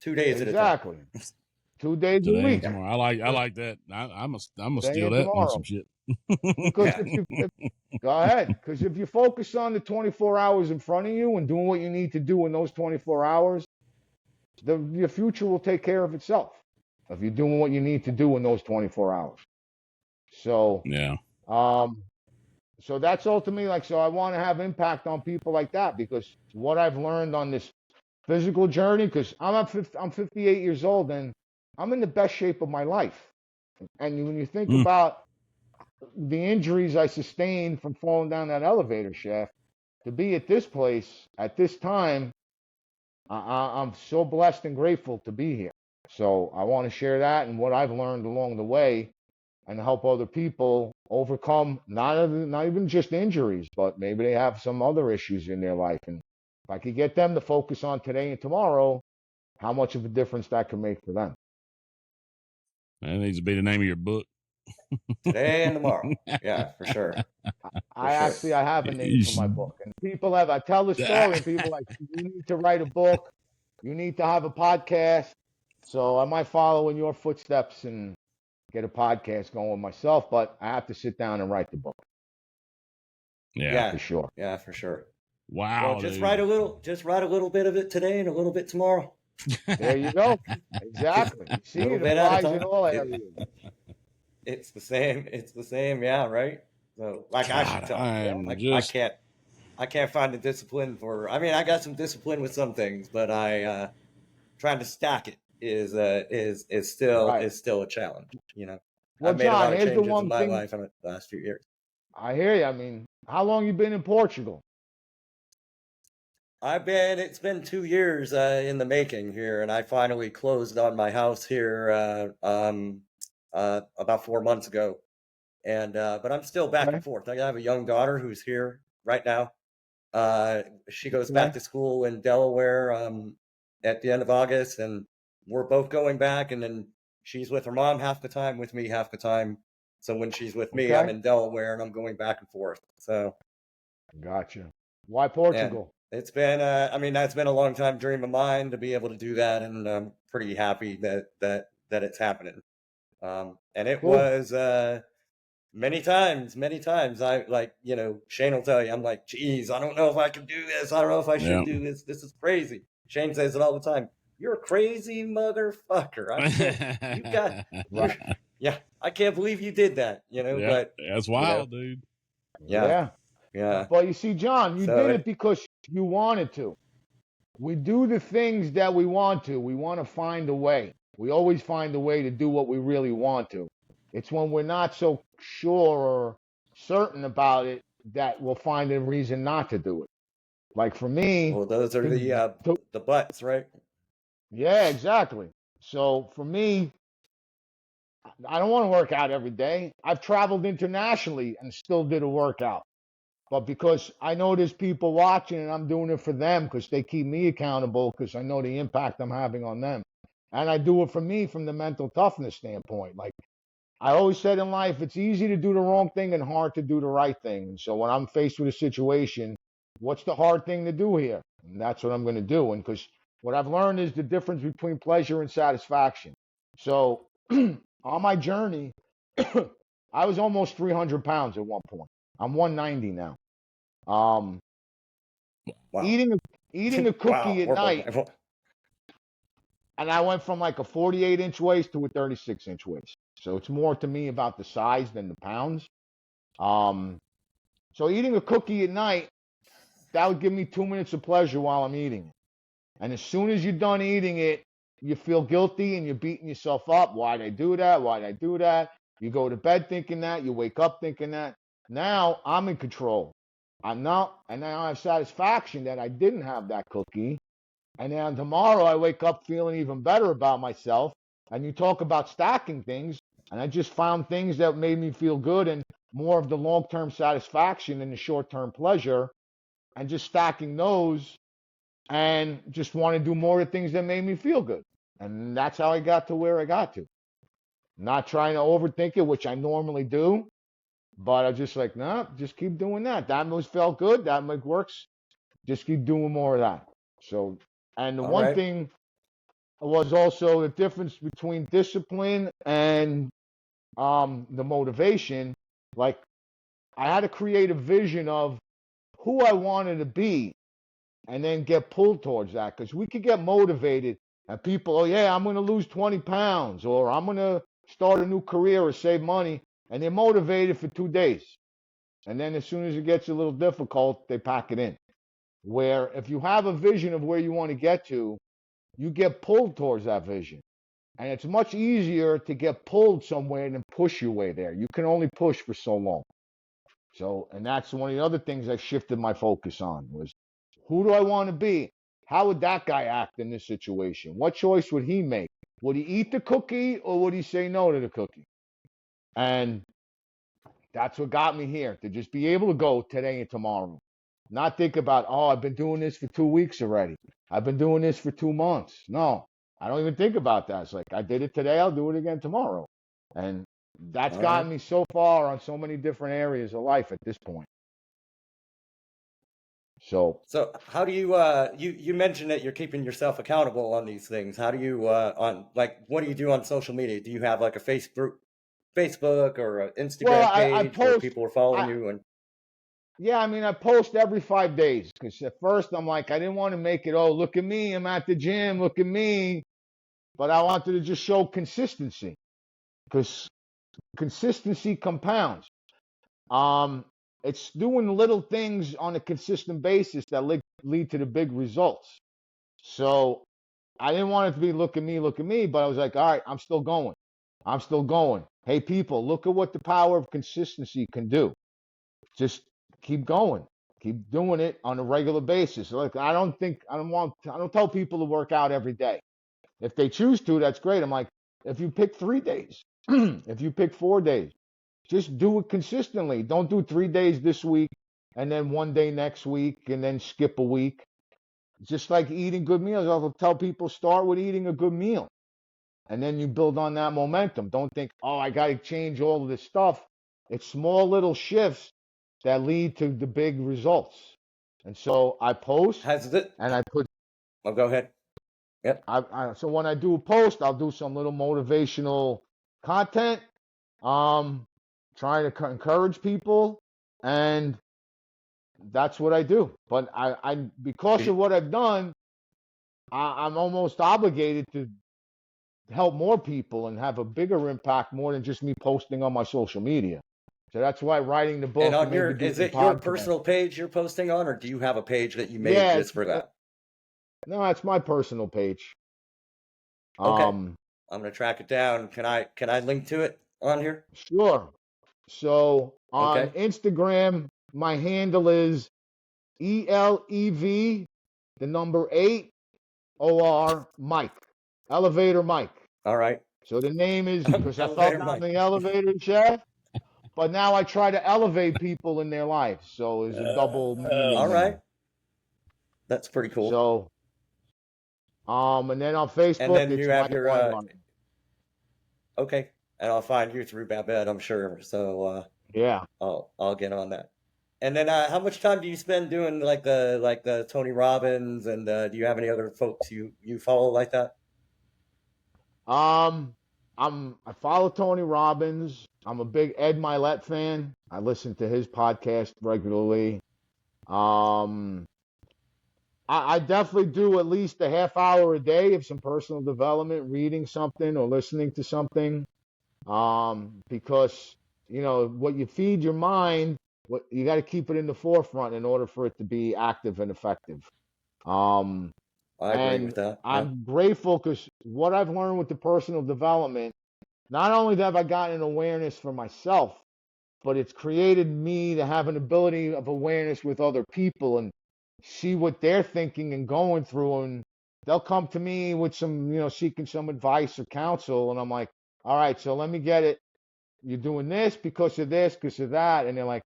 B: 2 days at a time.
C: exactly 2 days a
A: Today and
C: week.
A: tomorrow. I like that. I'm gonna
C: Today
A: steal
C: and
A: that on
C: tomorrow.
A: some shit.
C: Because
B: Yeah.
C: go ahead. Because if you focus on the 24 hours in front of you and doing what you need to do in those 24 hours, your future will take care of itself. If you're doing what you need to do in those 24 hours. So,
A: Yeah.
C: so that's ultimately like, so I want to have impact on people like that because what I've learned on this physical journey, because I'm 58 years old and I'm in the best shape of my life. And when you think
A: Mm.
C: about the injuries I sustained from falling down that elevator shaft, to be at this place at this time, I'm so blessed and grateful to be here. So I want to share that and what I've learned along the way and help other people overcome not even just injuries, but maybe they have some other issues in their life. And if I could get them to focus on today and tomorrow, how much of a difference that can make for them.
A: That needs to be the name of your book.
B: Today and tomorrow. Yeah, for sure.
C: I
B: sure.
C: actually I have a name
A: You
C: for my
A: should-
C: book, and people have I tell the story, and people are like, you need to write a book, you need to have a podcast. So I might follow in your footsteps and get a podcast going myself, but I have to sit down and write the book
A: Yeah.
C: for sure.
B: Yeah, for sure.
A: Wow.
B: Well, just
A: dude.
B: write a little bit of it today and a little bit tomorrow.
C: There you go. Exactly. You see,
B: Little
C: it
B: bit at a
C: applies in
B: time.
C: all areas.
B: It's the same. It's the same. Yeah, right. So, like I should
A: God,
B: tell
A: I
B: you,
A: am
B: I
A: just
B: can't find the discipline for. I mean, I got some discipline with some things, but trying to stack it
C: Right.
B: is still a challenge. You know,
C: Well,
B: I've made a
C: John,
B: lot of
C: here's the
B: changes in
C: one
B: my
C: thing
B: life in the last few years.
C: I hear you. I mean, how long you been in Portugal?
B: It's been 2 years in the making here, and I finally closed on my house here about 4 months ago. And but I'm still back
C: Okay.
B: and forth. I have a young daughter who's here right now. She goes back
C: Okay.
B: to school in Delaware at the end of August, and we're both going back. And then she's with her mom half the time, with me half the time. So when she's with me, I'm
C: Okay.
B: in Delaware, and I'm going back and forth. So
C: Gotcha. Why
B: and
C: Portugal?
B: it's been, I mean, that's been a long time dream of mine to be able to do that, and I'm pretty happy that it's happening. And it
C: Cool.
B: was many times, I like, Shane will tell you, I'm like, geez, I don't know if I can do this. I don't know if I
A: yeah.
B: should do this. This is crazy. Shane says it all the time. You're a crazy motherfucker.
C: Right.
B: Yeah, I can't believe you did that,
A: Yeah.
B: but,
A: That's wild, dude.
B: yeah,
C: Yeah. But you see, John, you
B: So
C: did it because you wanted to. We do the things that we want to. We want to find a way. We always find a way to do what we really want to. It's when we're not so sure or certain about it that we'll find a reason not to do it. Like for me,
B: well, those are
C: to
B: the butts, right?
C: yeah, exactly. So for me, I don't want to work out every day. I've traveled internationally and still did a workout. But because I know there's people watching and I'm doing it for them because they keep me accountable because I know the impact I'm having on them. And I do it for me from the mental toughness standpoint. Like I always said in life, it's easy to do the wrong thing and hard to do the right thing. And so when I'm faced with a situation, what's the hard thing to do here? And that's what I'm going to do. And because what I've learned is the difference between pleasure and satisfaction. So on my journey, I was almost 300 pounds at one point. I'm 190 now.
B: Wow.
C: Eating a cookie at night,
B: Wow.
C: and I went from like a 48-inch waist to a 36-inch waist. So it's more to me about the size than the pounds. So eating a cookie at night, that would give me 2 minutes of pleasure while I'm eating it. And as soon as you're done eating it, you feel guilty and you're beating yourself up. Why'd I do that? Why'd I do that? You go to bed thinking that. You wake up thinking that. Now I'm in control. I'm not, and now I have satisfaction that I didn't have that cookie. And then tomorrow I wake up feeling even better about myself. And you talk about stacking things, and I just found things that made me feel good and more of the long-term satisfaction and the short-term pleasure, and just stacking those and just want to do more of the things that made me feel good. And that's how I got to where I got to. Not trying to overthink it, which I normally do, but I just like, nah, just keep doing that. That most felt good. That works. Just keep doing more of that. So, and the
B: All
C: one
B: right.
C: thing was also the difference between discipline and the motivation. Like, I had to create a vision of who I wanted to be and then get pulled towards that, because we could get motivated and people, oh yeah, I'm going to lose 20 pounds or I'm going to start a new career or save money, and they're motivated for 2 days. And then as soon as it gets a little difficult, they pack it in. Where if you have a vision of where you want to get to, you get pulled towards that vision. And it's much easier to get pulled somewhere than push your way there. You can only push for so long. So, and that's one of the other things I shifted my focus on was, who do I want to be? How would that guy act in this situation? What choice would he make? Would he eat the cookie or would he say no to the cookie? And that's what got me here, to just be able to go today and tomorrow. Not think about, oh, I've been doing this for 2 weeks already. I've been doing this for 2 months. No, I don't even think about that. It's like, I did it today, I'll do it again tomorrow. And that's
B: All right.
C: gotten me so far on so many different areas of life at this point. So,
B: So how do you you mentioned that you're keeping yourself accountable on these things. How do you on like what do you do on social media? Do you have like a Facebook or an
C: well,
B: Instagram
C: I
B: page where
C: post,
B: people are following
C: I,
B: you and
C: yeah, I mean, I post every 5 days, because at first I'm like, I didn't want to make it, oh, look at me, I'm at the gym, look at me. But I wanted to just show consistency, because consistency compounds. Um, it's doing little things on a consistent basis that lead to the big results. So I didn't want it to be look at me, but I was like, all right, I'm still going. I'm still going. Hey, people, look at what the power of consistency can do. Just keep going. Keep doing it on a regular basis. Like, I don't tell people to work out every day. If they choose to, that's great. I'm like, if you pick 3 days, if you pick 4 days, just do it consistently. Don't do 3 days this week and then one day next week and then skip a week. Just like eating good meals, I'll tell people, start with eating a good meal. And then you build on that momentum. Don't think, oh, I got to change all of this stuff. It's small little shifts that lead to the big results. And so I post
B: has it?
C: and I put,
B: Oh, go ahead. Yep.
C: so when I do a post, I'll do some little motivational content, trying to encourage people. And that's what I do. But I because of what I've done, I'm almost obligated to help more people and have a bigger impact more than just me posting on my social media. So that's why writing the
B: And
C: book and
B: on
C: maybe
B: is
C: doing
B: it your
C: podcasts.
B: personal page you're posting on, or do you have a page that you made
C: Yeah,
B: just for that?
C: no, it's my personal page.
B: Okay.
C: Um,
B: I'm gonna track it down. Can I link to it on here?
C: sure. So on
B: Okay.
C: Instagram, my handle is ELEV, the number 8OR Mike, Elevator Mike.
B: All right.
C: So the name is because I thought
B: Elevator
C: down
B: Mike.
C: the elevator shaft, but now I try to elevate people in their lives. So there's a double
B: All
C: meaning
B: right.
C: there.
B: That's pretty cool.
C: So and then on
B: And
C: Facebook
B: then you
C: it's
B: have
C: Mike
B: your
C: Weingarten.
B: okay, and I'll find you through Babette, I'm sure. So
C: Yeah.
B: I'll get on that. And then how much time do you spend doing like the Tony Robbins and do you have any other folks you follow like that?
C: Um I follow Tony Robbins. I'm a big Ed Milet fan. I listen to his podcast regularly. Um I definitely do at least a half hour a day of some personal development, reading something or listening to something. Because what you feed your mind, what you got to keep it in the forefront in order for it to be active and effective. Um,
B: I agree
C: And
B: with that. Yeah.
C: I'm grateful because what I've learned with the personal development, not only have I gotten an awareness for myself, but it's created me to have an ability of awareness with other people and see what they're thinking and going through. And they'll come to me with some, seeking some advice or counsel. And I'm like, all right, so let me get it. You're doing this, because of that. And they're like,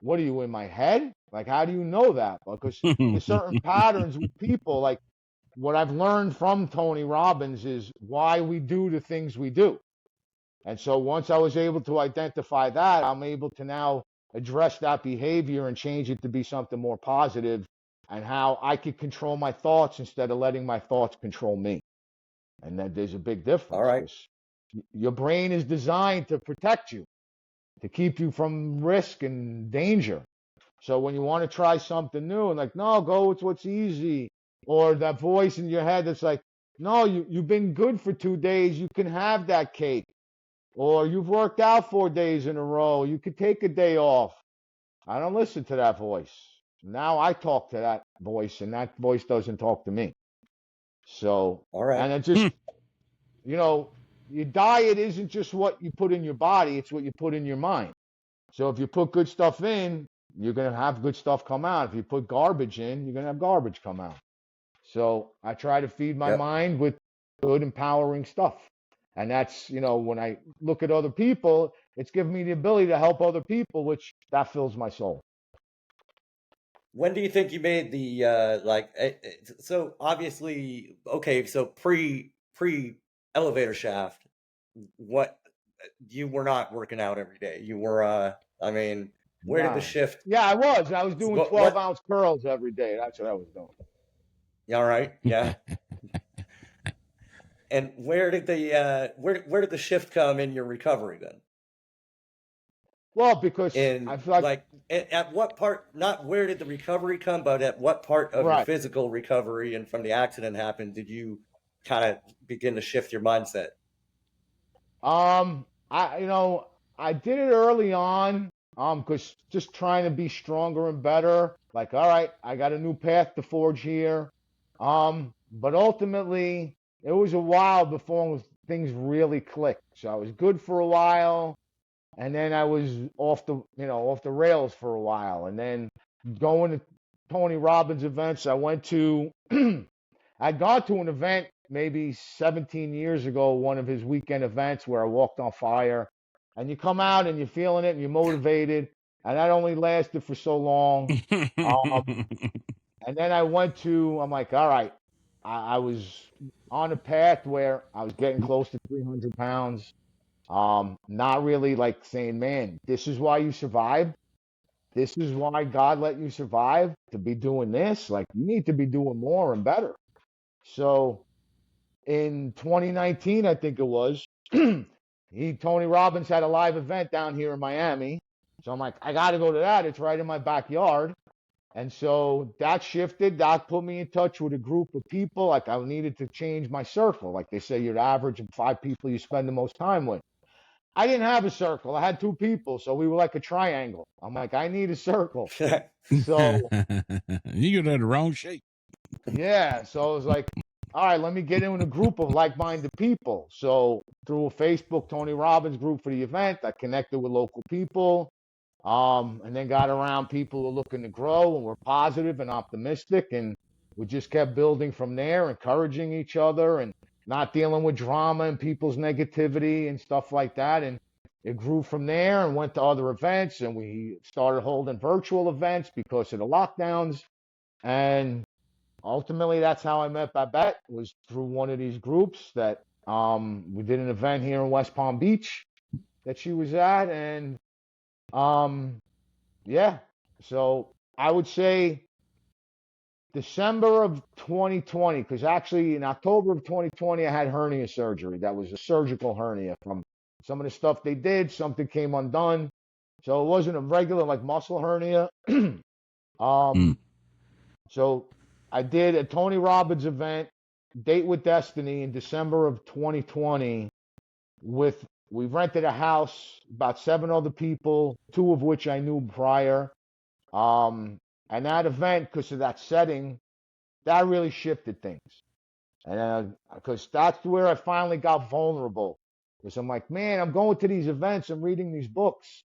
C: what are you, in my head? Like, how do you know that? Because there's certain patterns with people. Like, what I've learned from Tony Robbins is why we do the things we do. And so once I was able to identify that, I'm able to now address that behavior and change it to be something more positive, and how I could control my thoughts instead of letting my thoughts control me. And that there's a big
B: All
C: difference,
B: right.
C: because your brain is designed to protect you, to keep you from risk and danger. So when you want to try something new and like, no, go with what's easy, or that voice in your head that's like, no, you've been good for 2 days, you can have that cake. Or you've worked out 4 days in a row, you could take a day off. I don't listen to that voice. Now I talk to that voice, and that voice doesn't talk to me. So,
B: All right.
C: and it just, your diet isn't just what you put in your body, it's what you put in your mind. So if you put good stuff in, you're going to have good stuff come out. If you put garbage in, you're going to have garbage come out. So I try to feed my
B: Yep.
C: mind with good, empowering stuff. And that's, when I look at other people, it's given me the ability to help other people, which that fills my soul.
B: When do you think you made the so obviously, okay, so pre elevator shaft, what, you were not working out every day. You were I mean, where did the
C: Nah.
B: shift,
C: Yeah, I was. I was doing
B: what
C: 12-ounce curls every day. That's what I was doing.
B: yeah, all right, yeah. And where did the where did the shift come in your recovery then?
C: Well, because I
B: In
C: feel like,
B: like at what part, not where did the recovery come, but at what part of your
C: right.
B: physical recovery and from the accident happened did you kind of begin to shift your mindset?
C: I did it early on, because just trying to be stronger and better. Like, all right, I got a new path to forge here. But ultimately, it was a while before things really clicked. So I was good for a while, and then I was off the rails for a while, and then going to Tony Robbins events. I went to, I'd gone to an event maybe 17 years ago, one of his weekend events where I walked on fire. And you come out and you're feeling it and you're motivated. And that only lasted for so long. And then I'm like, all right, I was on a path where I was getting close to 300 pounds. Not really like saying, man, this is why you survived. This is why God let you survive, to be doing this. Like, you need to be doing more and better. So in 2019, I think it was, Tony Robbins had a live event down here in Miami. So I'm like, I got to go to that. It's right in my backyard. And so that shifted. That put me in touch with a group of people. Like, I needed to change my circle. Like they say, you're the average of 5 people you spend the most time with. I didn't have a circle. I had 2 people. So we were like a triangle. I'm like, I need a circle. So
A: you got the wrong shape.
C: yeah. So I was like, all right, let me get in a group of like-minded people. So through a Facebook Tony Robbins group for the event, I connected with local people, and then got around people who are looking to grow and were positive and optimistic, and we just kept building from there, encouraging each other and not dealing with drama and people's negativity and stuff like that. And it grew from there and went to other events, and we started holding virtual events because of the lockdowns. And ultimately, that's how I met Babette, was through one of these groups that we did an event here in West Palm Beach that she was at. And um, yeah, so I would say December of 2020, because actually in October of 2020, I had hernia surgery. That was a surgical hernia from some of the stuff they did. Something came undone. So it wasn't a regular like muscle hernia. So I did a Tony Robbins event, Date with Destiny, in December of 2020. We rented a house, about 7 other people, 2 of which I knew prior. And that event, because of that setting, that really shifted things. And because that's where I finally got vulnerable. Because I'm like, man, I'm going to these events, I'm reading these books.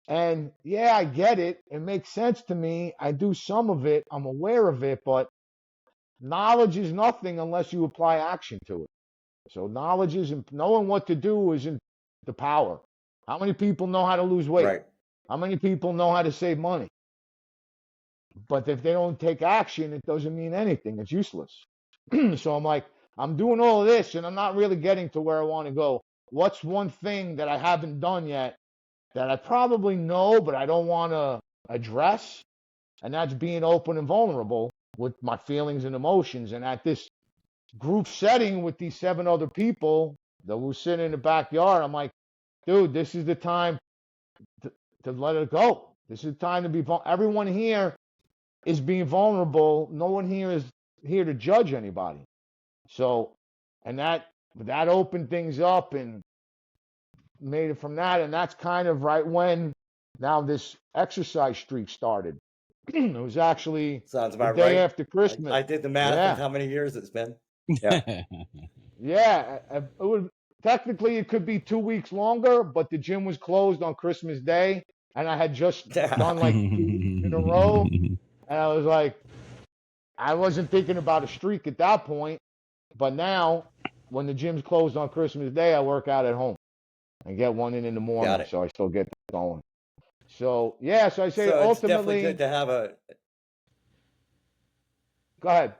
C: And yeah, I get it. It makes sense to me. I do some of it. I'm aware of it, but knowledge is nothing unless you apply action to it. So knowledge isn't, knowing what to do isn't the power. How many people know how to lose weight?
B: Right.
C: How many people know how to save money? But if they don't take action, it doesn't mean anything. It's useless. So I'm like, I'm doing all of this and I'm not really getting to where I want to go. What's one thing that I haven't done yet that I probably know, but I don't want to address? And that's being open and vulnerable with my feelings and emotions. And at this group setting with these 7 other people that were sitting in the backyard, I'm like, dude, this is the time to let it go. This is the time to be vulnerable. Everyone here is being vulnerable. No one here is here to judge anybody. So, and that opened things up and made it from that. And that's kind of right when now this exercise streak started. It was actually
B: Sounds
C: the
B: about
C: day
B: right.
C: after Christmas.
B: I did the math
C: Yeah.
B: of how many years it's been. Yeah.
C: Yeah, it would technically it could be 2 weeks longer, but the gym was closed on Christmas Day, and I had just done like 2 weeks in a row, and I was like, I wasn't thinking about a streak at that point, but now when the gym's closed on Christmas Day, I work out at home and get one in the
B: Got
C: morning,
B: it.
C: so I still get that going. So yeah, so I say
B: So it's definitely
C: ultimately,
B: good to have a.
C: go ahead.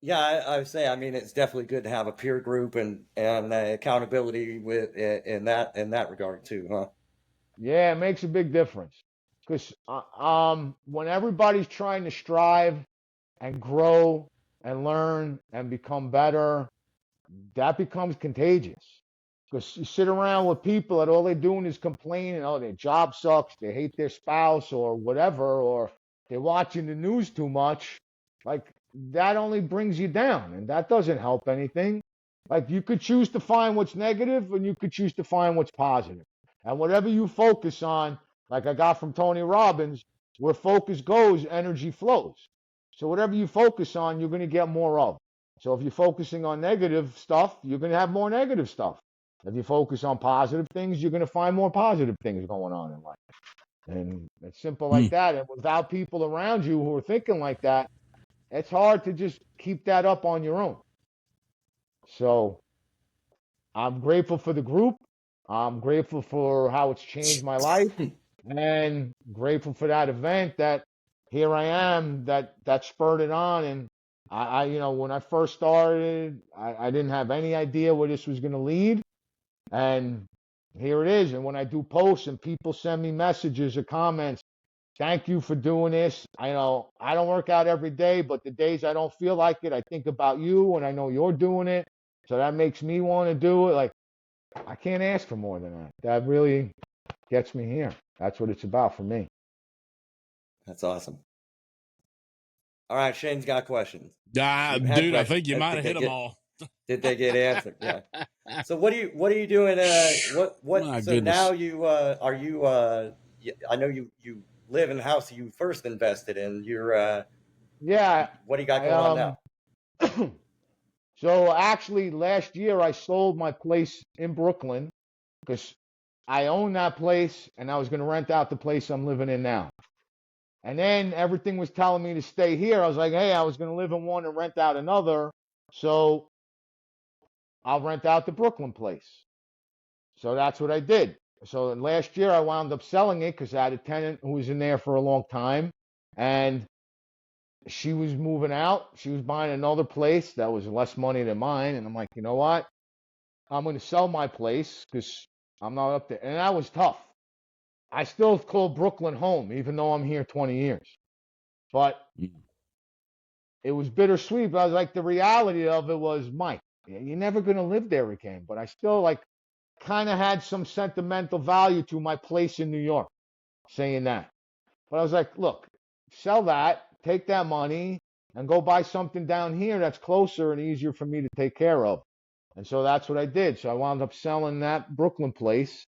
B: Yeah, I would say. I mean, it's definitely good to have a peer group and accountability with in that regard too, huh?
C: Yeah, it makes a big difference because when everybody's trying to strive and grow and learn and become better, that becomes contagious. Because you sit around with people that all they're doing is complaining, oh, their job sucks, they hate their spouse or whatever, or they're watching the news too much. Like, that only brings you down, and that doesn't help anything. Like, you could choose to find what's negative, and you could choose to find what's positive. And whatever you focus on, like I got from Tony Robbins, where focus goes, energy flows. So whatever you focus on, you're going to get more of. So if you're focusing on negative stuff, you're going to have more negative stuff. If you focus on positive things, you're going to find more positive things going on in life. And it's simple like that. And without people around you who are thinking like that, it's hard to just keep that up on your own. So I'm grateful for the group. I'm grateful for how it's changed my life, and grateful for that event that here I am that spurred it on. And I when I first started, I didn't have any idea where this was going to lead. And here it is. And when I do posts and people send me messages or comments, thank you for doing this. I know I don't work out every day, but the days I don't feel like it, I think about you and I know you're doing it. So that makes me want to do it. Like, I can't ask for more than that. That really gets me here. That's what it's about for me.
B: That's awesome. All right, Shane's got questions.
A: Dude, I think you might have hit them all.
B: Did they get answered? Yeah. So what are you doing? What?
A: My
B: So
A: goodness.
B: now you are you? I know you live in the house you first invested in. You're
C: Yeah.
B: What do you got going on now?
C: So actually, last year I sold my place in Brooklyn because I own that place and I was going to rent out the place I'm living in now. And then everything was telling me to stay here. I was like, hey, I was going to live in one and rent out another. So I'll rent out the Brooklyn place. So that's what I did. So last year I wound up selling it because I had a tenant who was in there for a long time. And she was moving out. She was buying another place that was less money than mine. And I'm like, you know what? I'm going to sell my place because I'm not up there. And that was tough. I still call Brooklyn home, even though I'm here 20 years. But it was bittersweet. But I was like, the reality of it was, Mike, you're never going to live there again. But I still like kind of had some sentimental value to my place in New York, saying that. But I was like, look, sell that, take that money, and go buy something down here that's closer and easier for me to take care of. And so that's what I did. So I wound up selling that Brooklyn place.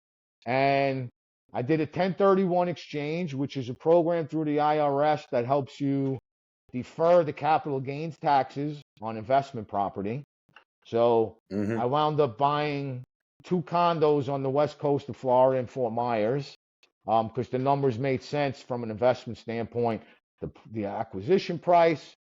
C: And I did a 1031 exchange, which is a program through the IRS that helps you defer the capital gains taxes on investment property. So I wound up buying 2 condos on the west coast of Florida in Fort Myers, because the numbers made sense from an investment standpoint. The acquisition price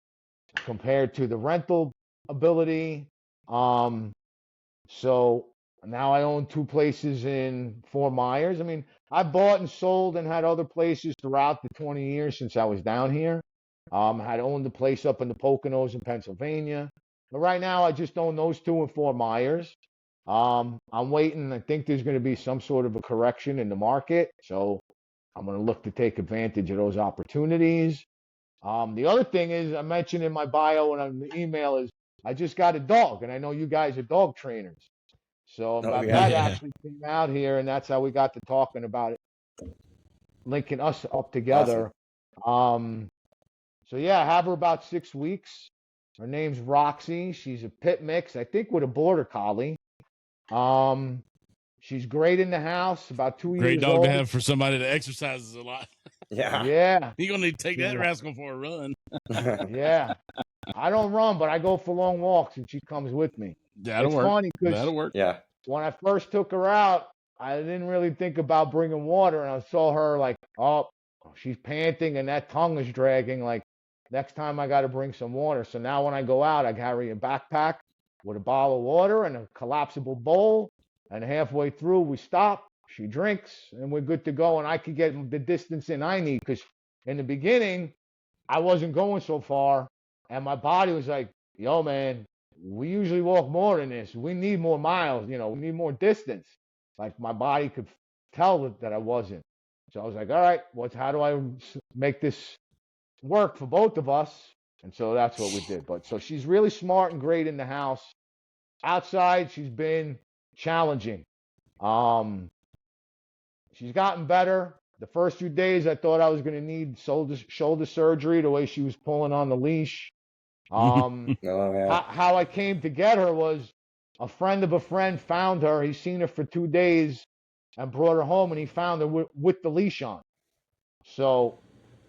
C: compared to the rental ability. So now I own 2 places in Fort Myers. I mean, I bought and sold and had other places throughout the 20 years since I was down here. Had owned a place up in the Poconos in Pennsylvania. But right now, I just own those 2 in Fort Myers. I'm waiting. I think there's going to be some sort of a correction in the market. So I'm going to look to take advantage of those opportunities. The other thing is, I mentioned in my bio and on the email, is I just got a dog, and I know you guys are dog trainers. So that actually came out here, and that's how we got to talking about it, linking us up together. Awesome. So yeah, I have her about 6 weeks. Her name's Roxy. She's a pit mix, I think, with a border collie. She's great in the house, about 2 years old.
A: Great dog to have for somebody that exercises a lot.
C: Yeah.
A: You're going to need to take that rascal for a run.
C: Yeah. I don't run, but I go for long walks, and she comes with me.
A: That'll
C: it's
A: work.
C: funny because
A: That'll work.
B: Yeah.
C: When I first took her out, I didn't really think about bringing water, and I saw her like, oh, she's panting and that tongue is dragging. Like, next time I got to bring some water. So now when I go out, I carry a backpack with a bottle of water and a collapsible bowl. And halfway through, we stop. She drinks, and we're good to go. And I could get the distance in I need, because in the beginning, I wasn't going so far, and my body was like, yo, man, we usually walk more than this. We need more miles, we need more distance. Like, my body could tell that I wasn't. So I was like, all right, how do I make this work for both of us? And so that's what we did. But so she's really smart and great in the house. Outside, she's been challenging. She's gotten better. The first few days, I thought I was going to need shoulder surgery, the way she was pulling on the leash. How I came to get her was a friend of a friend found her. He's seen her for 2 days and brought her home, and he found her with the leash on. So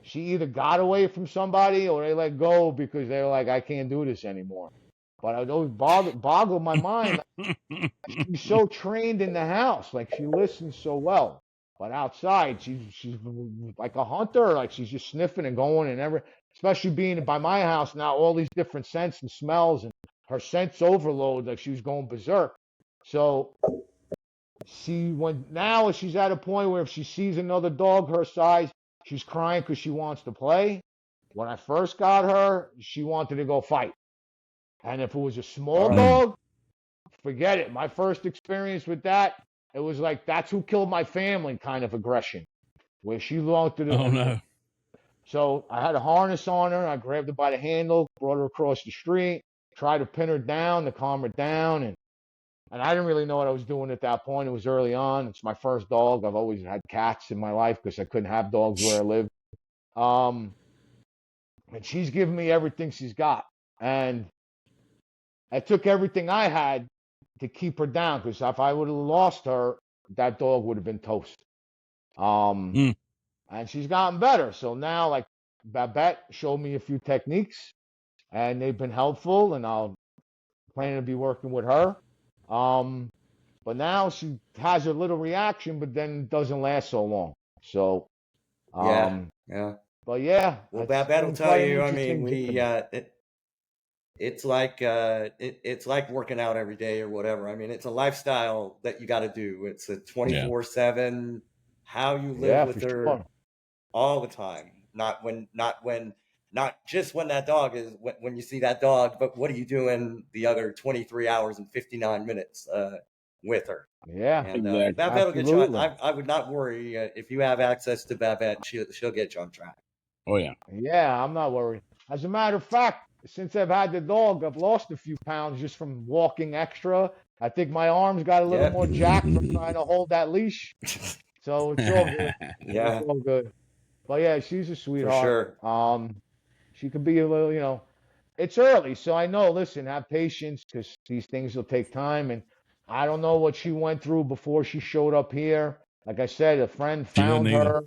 C: she either got away from somebody or they let go because they were like, I can't do this anymore. But it always boggled my mind. She's so trained in the house. Like, she listens so well. But outside, she's like a hunter. Like, she's just sniffing and going and especially being by my house now, all these different scents and smells, and her sense overload, like she was going berserk. So now she's at a point where if she sees another dog her size, she's crying because she wants to play. When I first got her, she wanted to go fight. And if it was a small dog, forget it. My first experience with that, it was like, that's who killed my family kind of aggression, where she wanted to.
A: Oh, no.
C: So I had a harness on her. I grabbed her by the handle, brought her across the street, tried to pin her down to calm her down. And I didn't really know what I was doing at that point. It was early on. It's my first dog. I've always had cats in my life because I couldn't have dogs where I lived. And she's given me everything she's got. And I took everything I had to keep her down, because if I would have lost her, that dog would have been toast. And she's gotten better. So now, like, Babette showed me a few techniques, and they've been helpful, and I'll plan to be working with her. But now she has a little reaction, but then doesn't last so long. So,
B: yeah.
C: But yeah.
B: Well, Babette will tell you, I mean, it's like working out every day or whatever. I mean, it's a lifestyle that you got to do. It's a 24/7, how you live with her. Sure. All the time, not just when that dog is, when you see that dog, but what are you doing the other 23 hours and 59 minutes with her?
C: Yeah,
B: and exactly. Babette will get you on. I would not worry if you have access to Babette. She'll get you on track.
A: Oh yeah,
C: yeah. I'm not worried. As a matter of fact, since I've had the dog, I've lost a few pounds just from walking extra. I think my arms got a little more jacked from trying to hold that leash. So it's all good.
B: Yeah,
C: it's all good. But yeah, she's a sweetheart.
B: For sure.
C: She could be a little, it's early. So I know, listen, have patience, because these things will take time. And I don't know what she went through before she showed up here. Like I said, a friend found her.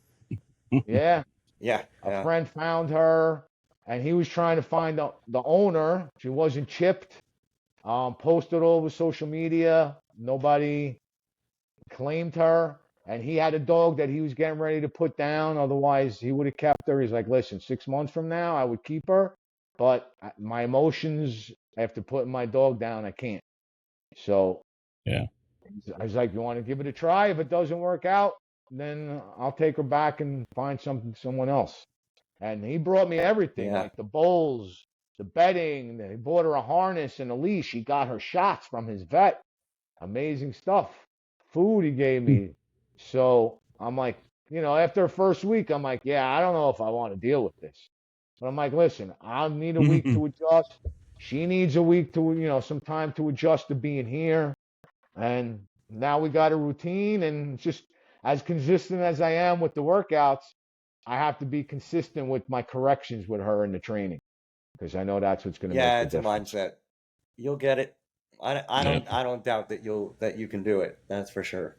C: Yeah.
B: Yeah.
C: A friend found her, and he was trying to find the owner. She wasn't chipped. Posted all over social media. Nobody claimed her. And he had a dog that he was getting ready to put down. Otherwise, he would have kept her. He's like, listen, 6 months from now, I would keep her. But my emotions, after putting my dog down, I can't. So
A: Yeah.
C: I was like, you want to give it a try? If it doesn't work out, then I'll take her back and find someone else. And he brought me everything,
B: Yeah.
C: like the bowls, the bedding. He bought her a harness and a leash. He got her shots from his vet. Amazing stuff. Food he gave me. So I'm like, after the first week, I'm like, yeah, I don't know if I want to deal with this. But I'm like, listen, I need a week to adjust. She needs a week to, some time to adjust to being here. And now we got a routine, and just as consistent as I am with the workouts, I have to be consistent with my corrections with her in the training, because I know that's what's going to make the
B: It's
C: difference.
B: a mindset. You'll get it. I don't doubt that you can do it. That's for sure.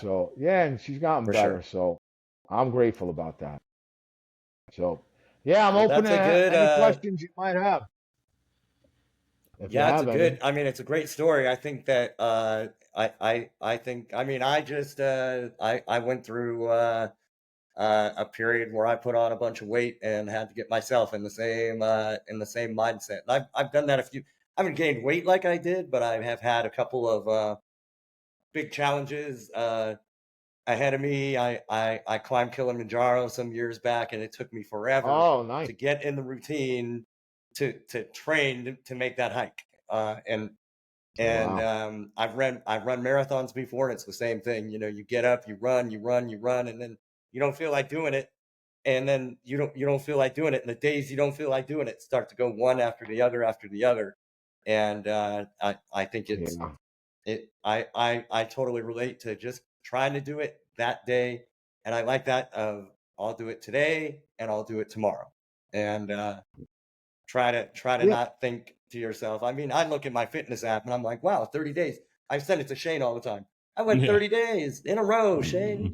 C: So yeah, and she's gotten
B: For
C: better.
B: sure.
C: So I'm grateful about that. So yeah, I'm
B: Well,
C: open
B: that's a
C: to
B: good,
C: any questions you might have. If you
B: Yeah, it's a
C: have any.
B: good. I mean, it's a great story. I think that I think. I mean, I just I went through a period where I put on a bunch of weight and had to get myself in the same mindset. And I've done that a few. I haven't gained weight like I did, but I have had a couple of big challenges ahead of me. I climbed Kilimanjaro some years back, and it took me forever
C: Oh, nice.
B: to get in the routine to train to make that hike. And
C: Wow.
B: I've run marathons before, and it's the same thing. You get up, you run, and then you don't feel like doing it, and then you don't feel like doing it. And the days you don't feel like doing it start to go one after the other. And I think I totally relate to just trying to do it that day, and I like that of I'll do it today and I'll do it tomorrow, and try to
C: Yeah.
B: not think to yourself. I mean, I look at my fitness app and I'm like, wow, 30 days. I send it to Shane all the time. I went 30 days in a row, Shane.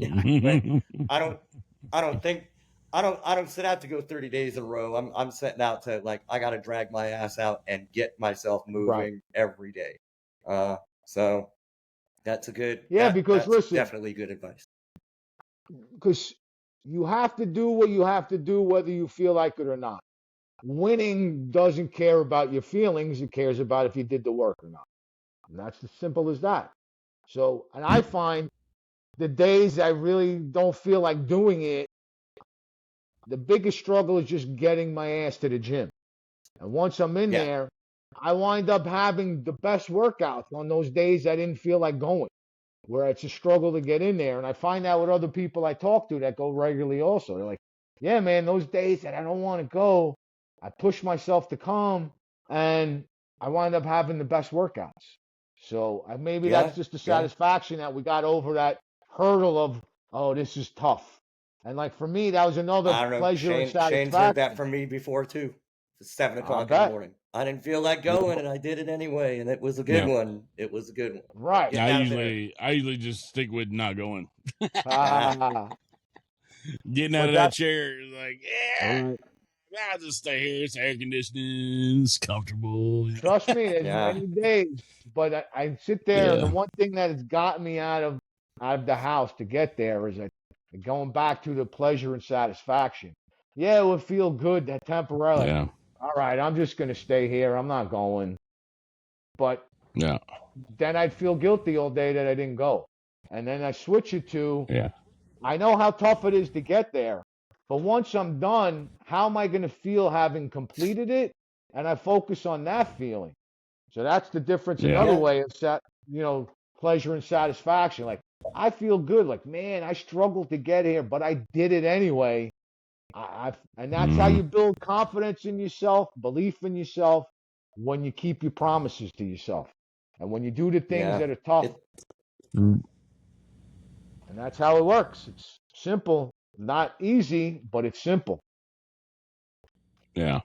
B: But I don't set out to go 30 days in a row. I'm setting out to, like, I got to drag my ass out and get myself
C: Right.
B: moving every day. So that's
C: Yeah, because
B: that's
C: listen,
B: definitely good advice.
C: because you have to do what you have to do, whether you feel like it or not. Winning doesn't care about your feelings; it cares about if you did the work or not. And that's as simple as that. So, and I find the days I really don't feel like doing it, the biggest struggle is just getting my ass to the gym. And once I'm in
B: Yeah.
C: there, I wind up having the best workouts on those days I didn't feel like going, where it's a struggle to get in there. And I find out with other people I talk to that go regularly also. They're like, yeah, man, those days that I don't want to go, I push myself to come, and I wind up having the best workouts. So maybe that's just the satisfaction that we got over that hurdle of, oh, this is tough. And like for me, that was another
B: I don't know.
C: pleasure and
B: Shane's heard that
C: satisfaction.
B: from me before too. It's 7 o'clock in the
C: Bet.
B: morning. I didn't feel like going, and I did it anyway, and it was a good one. It was a good one.
C: Right.
B: Getting out there.
A: I usually just stick with not going.
C: Ah,
A: Getting out
C: but
A: of that chair is like, yeah,
C: right.
A: I'll just stay here. It's air conditioning. It's comfortable.
C: Trust me, there's
B: Yeah.
C: many days, but I sit there, and the one thing that has gotten me out of the house to get there is going back to the pleasure and satisfaction. Yeah, it would feel good that temporarily.
A: Yeah.
C: All right, I'm just going to stay here. I'm not going. But
A: Yeah.
C: then I'd feel guilty all day that I didn't go. And then I switch it to,
A: Yeah.
C: I know how tough it is to get there, but once I'm done, how am I going to feel having completed it? And I focus on that feeling. So that's the difference.
A: Yeah.
C: Another way of pleasure and satisfaction. Like I feel good. Like, man, I struggled to get here, but I did it anyway. And that's how you build confidence in yourself, belief in yourself, when you keep your promises to yourself, and when you do the things that are tough. And that's how it works. It's simple, not easy, but it's simple.
A: Yeah.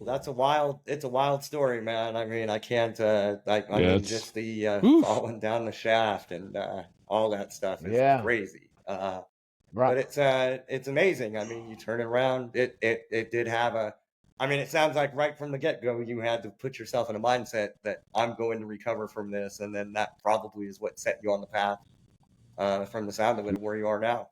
B: Well, it's a wild story, man. I mean, I can't, I mean, just the falling down the shaft and all that stuff is crazy.
C: Right.
B: But it's amazing. I mean, you turn it around. It did have a. I mean, it sounds like right from the get go, you had to put yourself in a mindset that I'm going to recover from this, and then that probably is what set you on the path, from the sound of it, where you are now.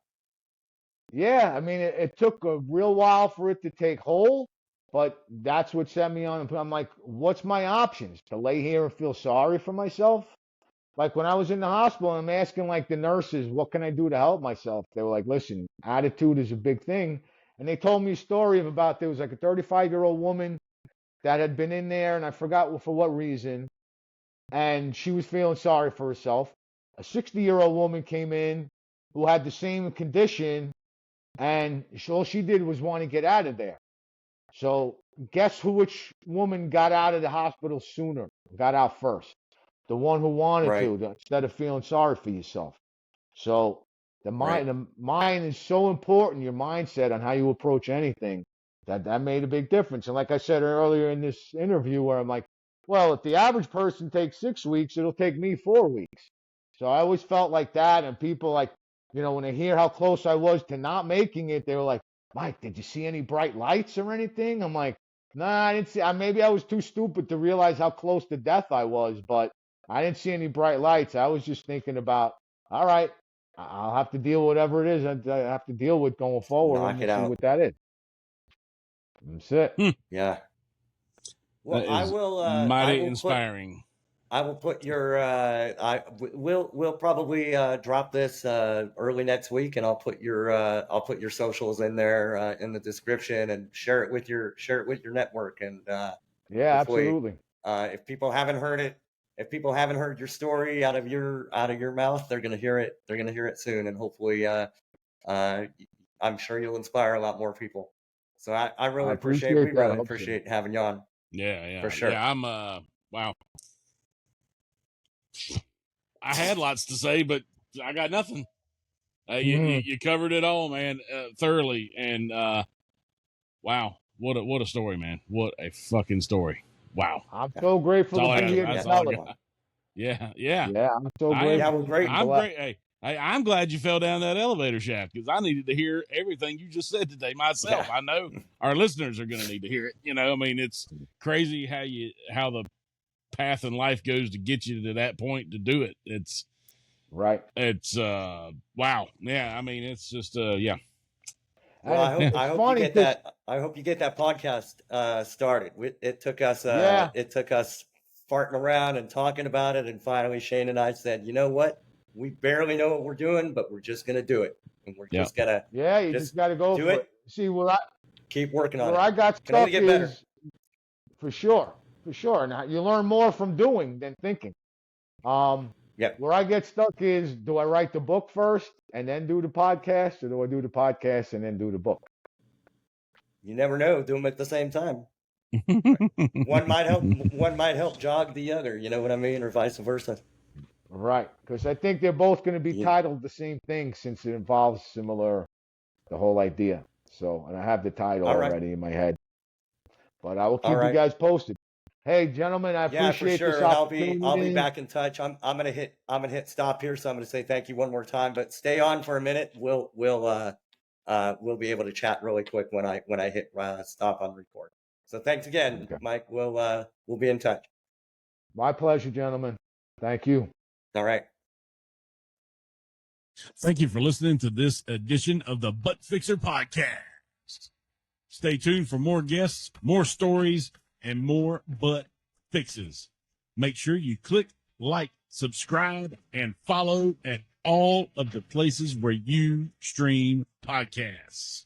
C: Yeah, I mean, it took a real while for it to take hold, but that's what set me on. I'm like, what's my options? To lay here and feel sorry for myself? Like when I was in the hospital, I'm asking like the nurses, what can I do to help myself? They were like, listen, attitude is a big thing. And they told me a story of about there was like a 35-year-old woman that had been in there, and I forgot for what reason, and she was feeling sorry for herself. A 60-year-old woman came in who had the same condition, and all she did was want to get out of there. So guess which woman got out of the hospital sooner, got out first? The one who wanted
B: Right.
C: to, instead of feeling sorry for yourself. So
B: Right.
C: the mind is so important, your mindset on how you approach anything, that made a big difference. And like I said earlier in this interview, where I'm like, well, if the average person takes 6 weeks, it'll take me 4 weeks. So I always felt like that. And people like, when they hear how close I was to not making it, they were like, Mike, did you see any bright lights or anything? I'm like, nah, I didn't see. Maybe I was too stupid to realize how close to death I was, but I didn't see any bright lights. I was just thinking about, all right, I'll have to deal with whatever it is I have to deal with going forward, and
B: Knock
C: we'll
B: it
C: see
B: out.
C: what that is. That's it.
B: Yeah. Well,
A: That
B: I
A: is
B: will.
A: mighty inspiring.
B: I will put your. We'll probably drop this early next week, and I'll put your socials in there in the description, and share it with your network, and
C: Yeah,
B: hopefully,
C: absolutely.
B: if people haven't heard it, if people haven't heard your story out of your mouth, they're gonna hear it. They're gonna hear it soon, and hopefully, I'm sure you'll inspire a lot more people. So I
C: I
B: really appreciate. We
C: appreciate that. I
B: really
C: hope so.
B: appreciate having you on,
A: Yeah.
B: for sure.
A: I'm wow. I had lots to say, but I got nothing. You covered it all, man, thoroughly. And wow, what a story, man. What a fucking story. Wow.
C: I'm so grateful
A: That's
C: to
A: all I
C: be
A: got.
C: here to
A: That's all
C: tell
A: I
C: it.
A: got. Yeah.
C: Yeah, I'm so
A: I am.
B: Yeah,
C: grateful.
B: well, great.
A: I'm
C: Blessed.
A: great. Hey, I'm glad you fell down that elevator shaft, because I needed to hear everything you just said today myself.
B: Yeah.
A: I know our listeners are going to need to hear it. I mean, it's crazy how the path in life goes to get you to that point to do it. It's
C: Right.
A: wow. Yeah. I mean, it's just yeah.
B: Well,
C: And
B: I
C: it's
B: hope you
C: funny
B: get
C: 'cause
B: that. I hope you get that podcast started. It took us
C: yeah,
B: farting around and talking about it, and finally Shane and I said, you know what? We barely know what we're doing, but we're just gonna do it, and we're
A: Yeah.
B: just gonna
C: yeah, you just got to go
B: do
C: for
B: it.
C: it. See,
B: Keep working on
C: where
B: it.
C: I got
B: Can only
C: stuck
B: get better.
C: is for sure. And you learn more from doing than thinking.
B: Yep.
C: Where I get stuck is, do I write the book first and then do the podcast, or do I do the podcast and then do the book?
B: You never know. Do them at the same time. One might help. One might help jog the other. You know what I mean, or vice versa.
C: Right, because I think they're both going to be
B: Yeah.
C: titled the same thing, since it involves the whole idea. So, and I have the title
B: All right.
C: already in my head. But I will keep
B: All
C: you
B: right.
C: guys posted. Hey, gentlemen, I
B: Yeah, for
C: appreciate
B: sure.
C: this
B: And
C: opportunity.
B: I'll be back in touch. I'm gonna hit stop here, so I'm gonna say thank you one more time. But stay on for a minute. We'll be able to chat really quick when I hit stop on record. So thanks again,
C: Okay.
B: Mike. We'll be in touch.
C: My pleasure, gentlemen. Thank you.
B: All right.
A: Thank you for listening to this edition of the Butt Fixer Podcast. Stay tuned for more guests, more stories, and more butt fixes. Make sure you click like, subscribe, and follow at all of the places where you stream podcasts.